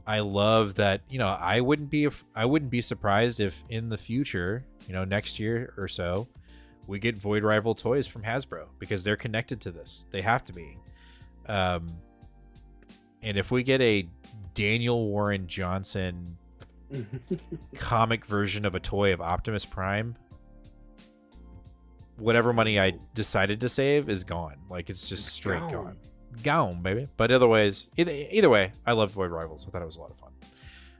I love that, I wouldn't be surprised if in the future, next year or so, we get Void Rival toys from Hasbro, because they're connected to this. They have to be. And if we get a Daniel Warren Johnson comic version of a toy of Optimus Prime, whatever money I decided to save is gone. Like, it's just straight gone, baby. But otherwise, either way, I loved Void Rivals. I thought it was a lot of fun.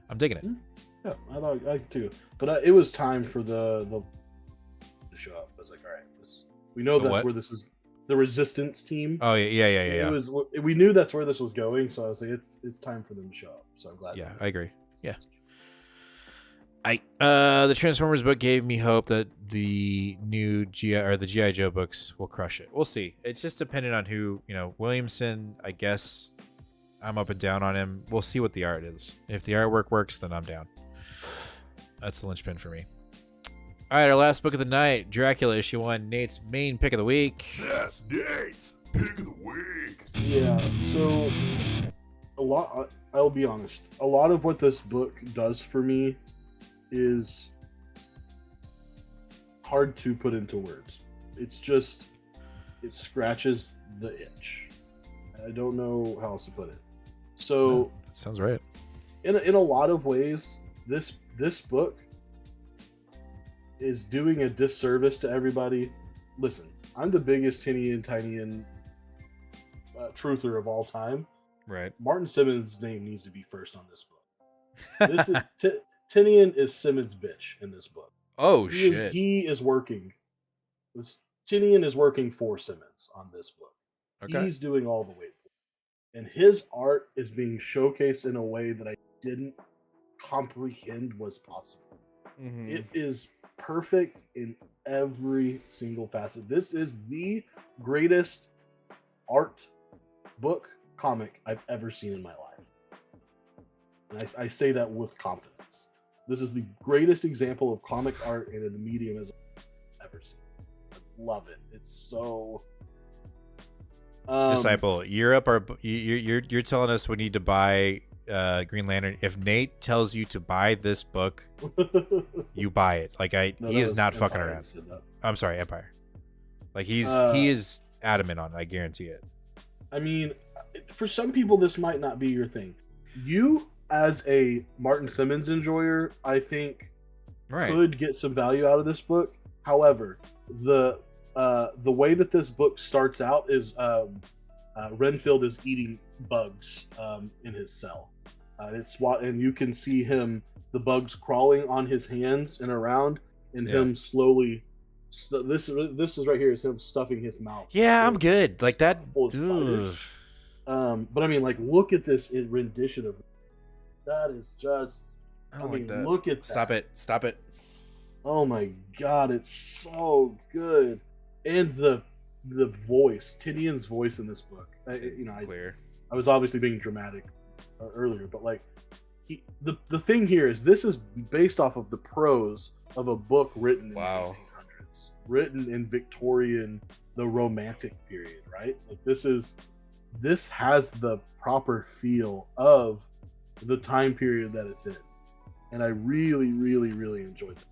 I'm digging it. Yeah, I like too. But it was time for the to show up. I was like, all right, we know that's where this is. The Resistance team. Oh yeah. It was. We knew that's where this was going, so I was like, it's time for them to show up. So I'm glad. Yeah, I agree. Yeah. The Transformers book gave me hope that the new GI Joe books will crush it. We'll see. It's just dependent on who, Williamson, I guess. I'm up and down on him. We'll see what the art is. If the artwork works, then I'm down. That's the linchpin for me. All right, our last book of the night, Dracula issue 1, Nate's main pick of the week. That's Nate's pick of the week. Yeah, so I'll be honest, a lot of what this book does for me is hard to put into words. It's just, it scratches the itch. I don't know how else to put it. So sounds right. In a lot of ways, this book is doing a disservice to everybody. Listen, I'm the biggest Tynian truther of all time. Right. Martin Simmons' name needs to be first on this book. This is Tynian is Simmons' bitch in this book. Oh shit! He is working. Tynian is working for Simmons on this book. Okay. He's doing all the weight, and his art is being showcased in a way that I didn't comprehend was possible. Mm-hmm. It is perfect in every single facet. This is the greatest art book comic I've ever seen in my life. And I say that with confidence. This is the greatest example of comic art and in the medium as I've ever seen. I love it. It's so Disciple, you're telling us we need to buy Green Lantern. If Nate tells you to buy this book, you buy it. Like he is not fucking around. I'm sorry, Empire. Like he is adamant on it. I guarantee it. I mean, for some people, this might not be your thing. You, as a Martin Simmons enjoyer, I think could get some value out of this book. However, the way that this book starts out is Renfield is eating bugs in his cell. And you can see the bugs crawling on his hands and around, and him slowly. This is right here is him stuffing his mouth. Yeah, I'm good. Like that. But I mean, like, look at this rendition of. That is just. I mean, like look at that. Stop it. Oh my god, it's so good, and the voice, Tynian's voice in this book. I was obviously being dramatic earlier, but like, the thing here is this is based off of the prose of a book written in the 1800s, written in Victorian, the Romantic period, right? Like this has the proper feel of the time period that it's in, and I really, really, really enjoyed it.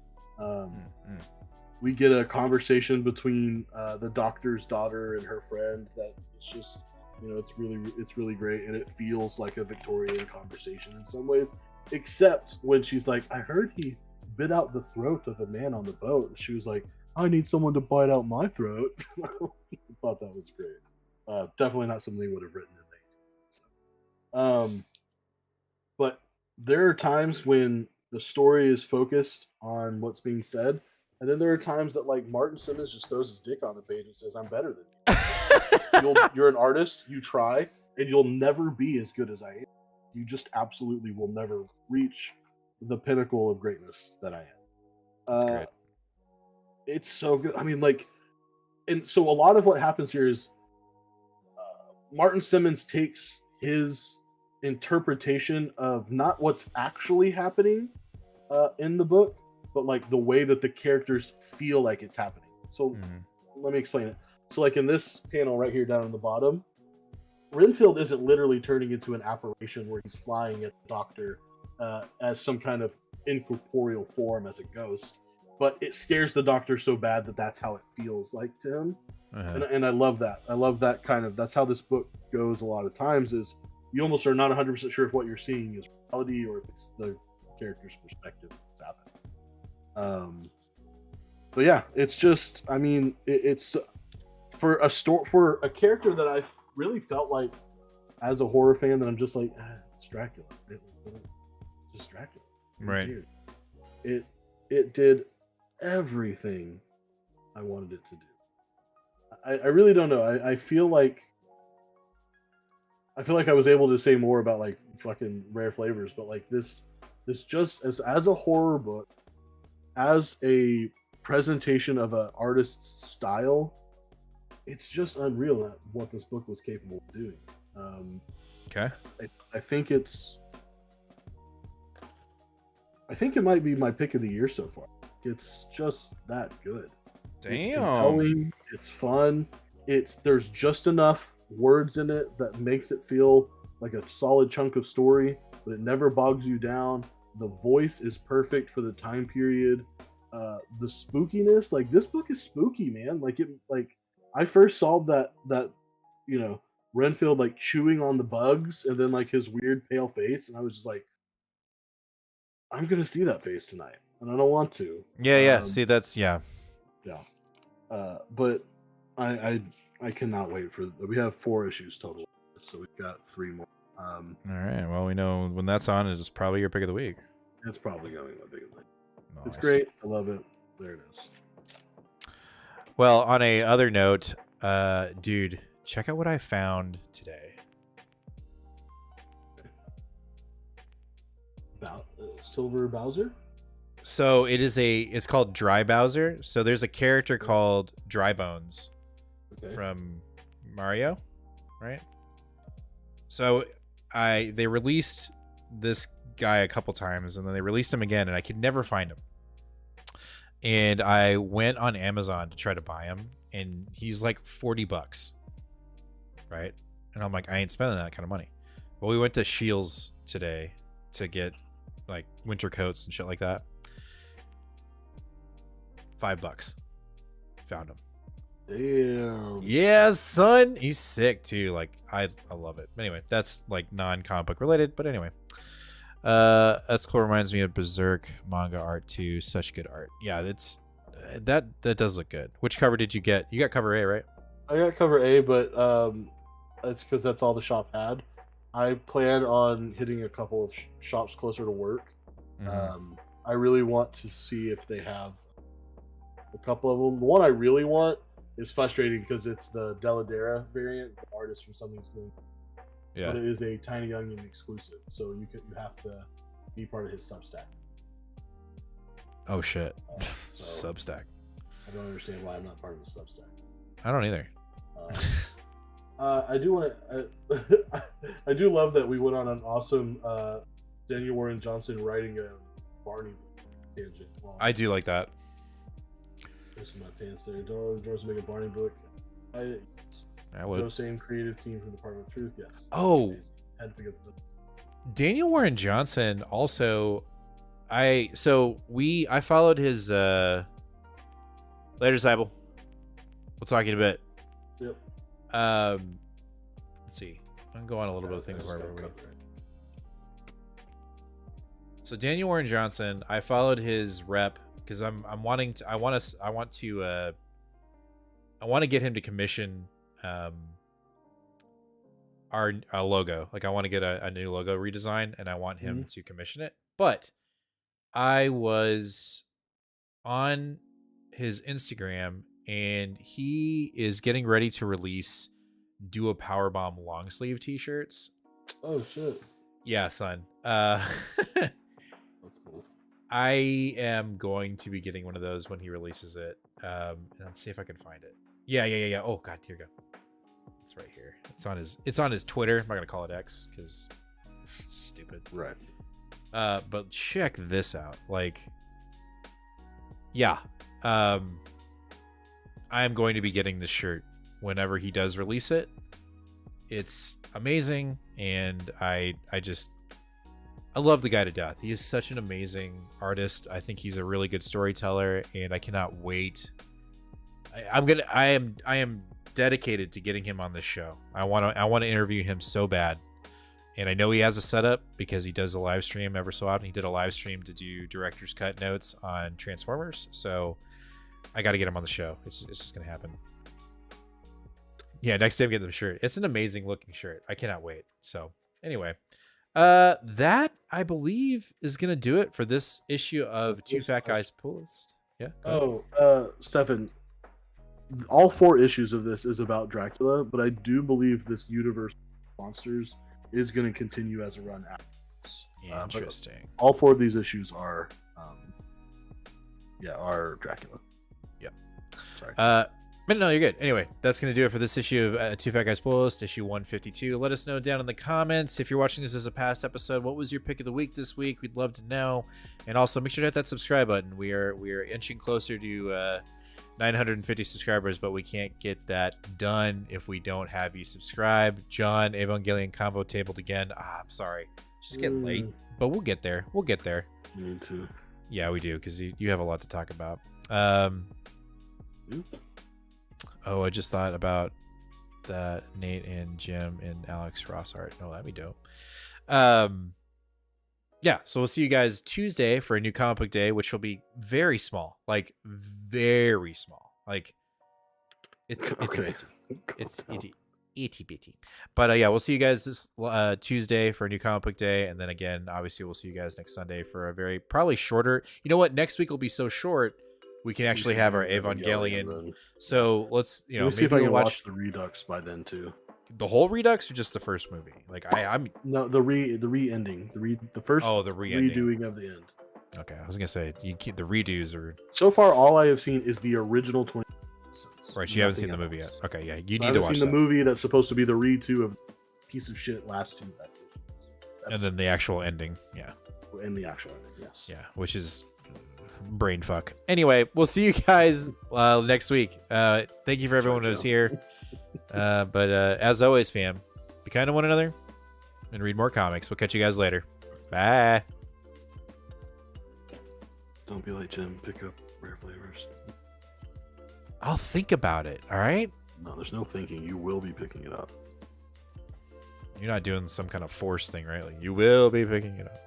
We get a conversation between the doctor's daughter and her friend that it's just, it's really great, and it feels like a Victorian conversation in some ways, except when she's like, I heard he bit out the throat of a man on the boat, and she was like, I need someone to bite out my throat. I thought that was great. Definitely not something they would have written in the 80s. But there are times when the story is focused on what's being said, and then there are times that like Martin Simmons just throws his dick on the page and says, I'm better than you. You're an artist, you try, and you'll never be as good as I am. You just absolutely will never reach the pinnacle of greatness that I am. That's great. It's so good. I mean, like, and so a lot of what happens here is Martin Simmons takes his interpretation of not what's actually happening in the book, but like the way that the characters feel like it's happening. So let me explain it. So like in this panel right here down on the bottom, Renfield isn't literally turning into an apparition where he's flying at the Doctor as some kind of incorporeal form as a ghost, but it scares the Doctor so bad that that's how it feels like to him. And I love that. I love that kind of, that's how this book goes a lot of times, is you almost are not 100% sure if what you're seeing is reality or if it's the character's perspective that's happening. But yeah, it's just, I mean, it's for a character that I really felt like as a horror fan that I'm just like, it's Dracula. It's just Dracula. Right. It did everything I wanted it to do. I really don't know. I feel like I was able to say more about like fucking Rare Flavors, but like this just as a horror book, as a presentation of an artist's style, it's just unreal at what this book was capable of doing. Okay. I think it might be my pick of the year so far. It's just that good. Damn. It's compelling, it's fun. There's just enough words in it that makes it feel like a solid chunk of story, but it never bogs you down. The voice is perfect for the time period. The spookiness, like this book is spooky, man. Like I first saw that Renfield like chewing on the bugs and then like his weird pale face, and I was just like, I'm gonna see that face tonight, and I don't want to. Yeah. See, that's yeah. But I cannot wait for. We have 4 issues total, so we've got 3 more. All right. Well, we know when that's on, it's probably your pick of the week. It's probably going to be my pick of the week. Nice. It's great. I love it. There it is. Well, on a other note, dude, check out what I found today. Silver Bowser? So it's called Dry Bowser. So there's a character called Dry Bones from Mario, right? So they released this guy a couple times and then they released him again and I could never find him. And I went on Amazon to try to buy him and he's like $40, right? And I'm like, I ain't spending that kind of money. Well, we went to Shields today to get like winter coats and shit like that. $5. Found him. Damn. Yeah, son. He's sick too. Like I love it. Anyway, that's like non-comic book related, but anyway. That's cool. Reminds me of Berserk manga art too. Such good art. Yeah, that does look good. Which cover did you get? You got cover A, right? I got cover A, but that's because that's all the shop had. I plan on hitting a couple of shops closer to work. I really want to see if they have a couple of them. The one I really want is frustrating because it's the Deladera variant, the artist from Something's Good. Yeah. But it is a Tiny Onion exclusive, so you have to be part of his Substack. Oh shit. Substack. I don't understand why I'm not part of his Substack. I don't either. I do want to. I do love that we went on an awesome Daniel Warren Johnson writing a Barney tangent. I do like that. There's some pants there. Doris make a Barney book. I would. Joe Same creative team from Department of Truth. Yes. Oh. Had to pick up the... Daniel Warren Johnson also. I followed his later Zybel. We'll talk in a bit. Yep. Let's see. I'm going a little bit of things where we. So Daniel Warren Johnson, I followed his rep because I want to get him to commission our logo. Like I want to get a new logo redesign and I want him to commission it. But I was on his Instagram and he is getting ready to release Do a Powerbomb long sleeve t-shirts. Oh shit. Yeah, son. That's cool. I am going to be getting one of those when he releases it. And let's see if I can find it. Yeah. Oh god, here we go. It's right here. It's on his Twitter. I'm not gonna call it X because stupid. Right. But check this out. Like yeah, I am going to be getting this shirt whenever he does release it. It's amazing, and I love the guy to death. He is such an amazing artist. I think he's a really good storyteller, and I cannot wait. I am dedicated to getting him on this show. I want to interview him so bad. And I know he has a setup because he does a live stream ever so often. He did a live stream to do director's cut notes on Transformers. So I got to get him on the show. It's just going to happen. Yeah, next time get them shirt. It's an amazing looking shirt. I cannot wait. So anyway, that I believe is going to do it for this issue of Two Fat Guys Pull List. Yeah. Stefan, all 4 issues of this is about Dracula, but I do believe this universe of monsters is going to continue as a run after this. Interesting. All 4 of these issues are Dracula. Yep. Sorry. But no, you're good. Anyway, that's going to do it for this issue of Two Fat Guys Pull List, issue 152. Let us know down in the comments if you're watching this as a past episode. What was your pick of the week this week? We'd love to know. And also make sure to hit that subscribe button. We are inching closer to 950 subscribers, but we can't get that done if we don't have you subscribe. John, Evangelion combo tabled again. I'm sorry. It's just getting late, but we'll get there. We'll get there. You need to. Yeah, we do, because you have a lot to talk about. Oh, I just thought about that Nate and Jim and Alex Ross art. Oh, that'd be dope. Yeah, so we'll see you guys Tuesday for a new comic book day, which will be very small. Like, very small. Like, it's okay. It's itty bitty. But yeah, we'll see you guys this Tuesday for a new comic book day. And then again, obviously, we'll see you guys next Sunday for a very probably shorter. You know what? Next week will be so short. We can actually have our Evangelion. So let's, maybe see if I can watch the Redux by then too. The whole Redux or just the first movie? Like I'm no the re-ending, the first the re-ending. redoing of the end. Okay, I was gonna say you keep the redos or. So far, all I have seen is the original 20. Right, you haven't seen the movie yet. Okay, yeah, you need to watch. I haven't seen the movie that's supposed to be the redo of piece of shit last 2 episodes. And then the actual ending, yeah. And the actual ending, yes. Yeah, which is brain fuck. Anyway, we'll see you guys next week. Thank you for everyone who's here. But as always, fam, be kind to one another and read more comics. We'll catch you guys later. Bye. Don't be like Jim. Pick up rare flavors. I'll think about it. All right. No, there's no thinking. You will be picking it up. You're not doing some kind of force thing, right? Like, you will be picking it up.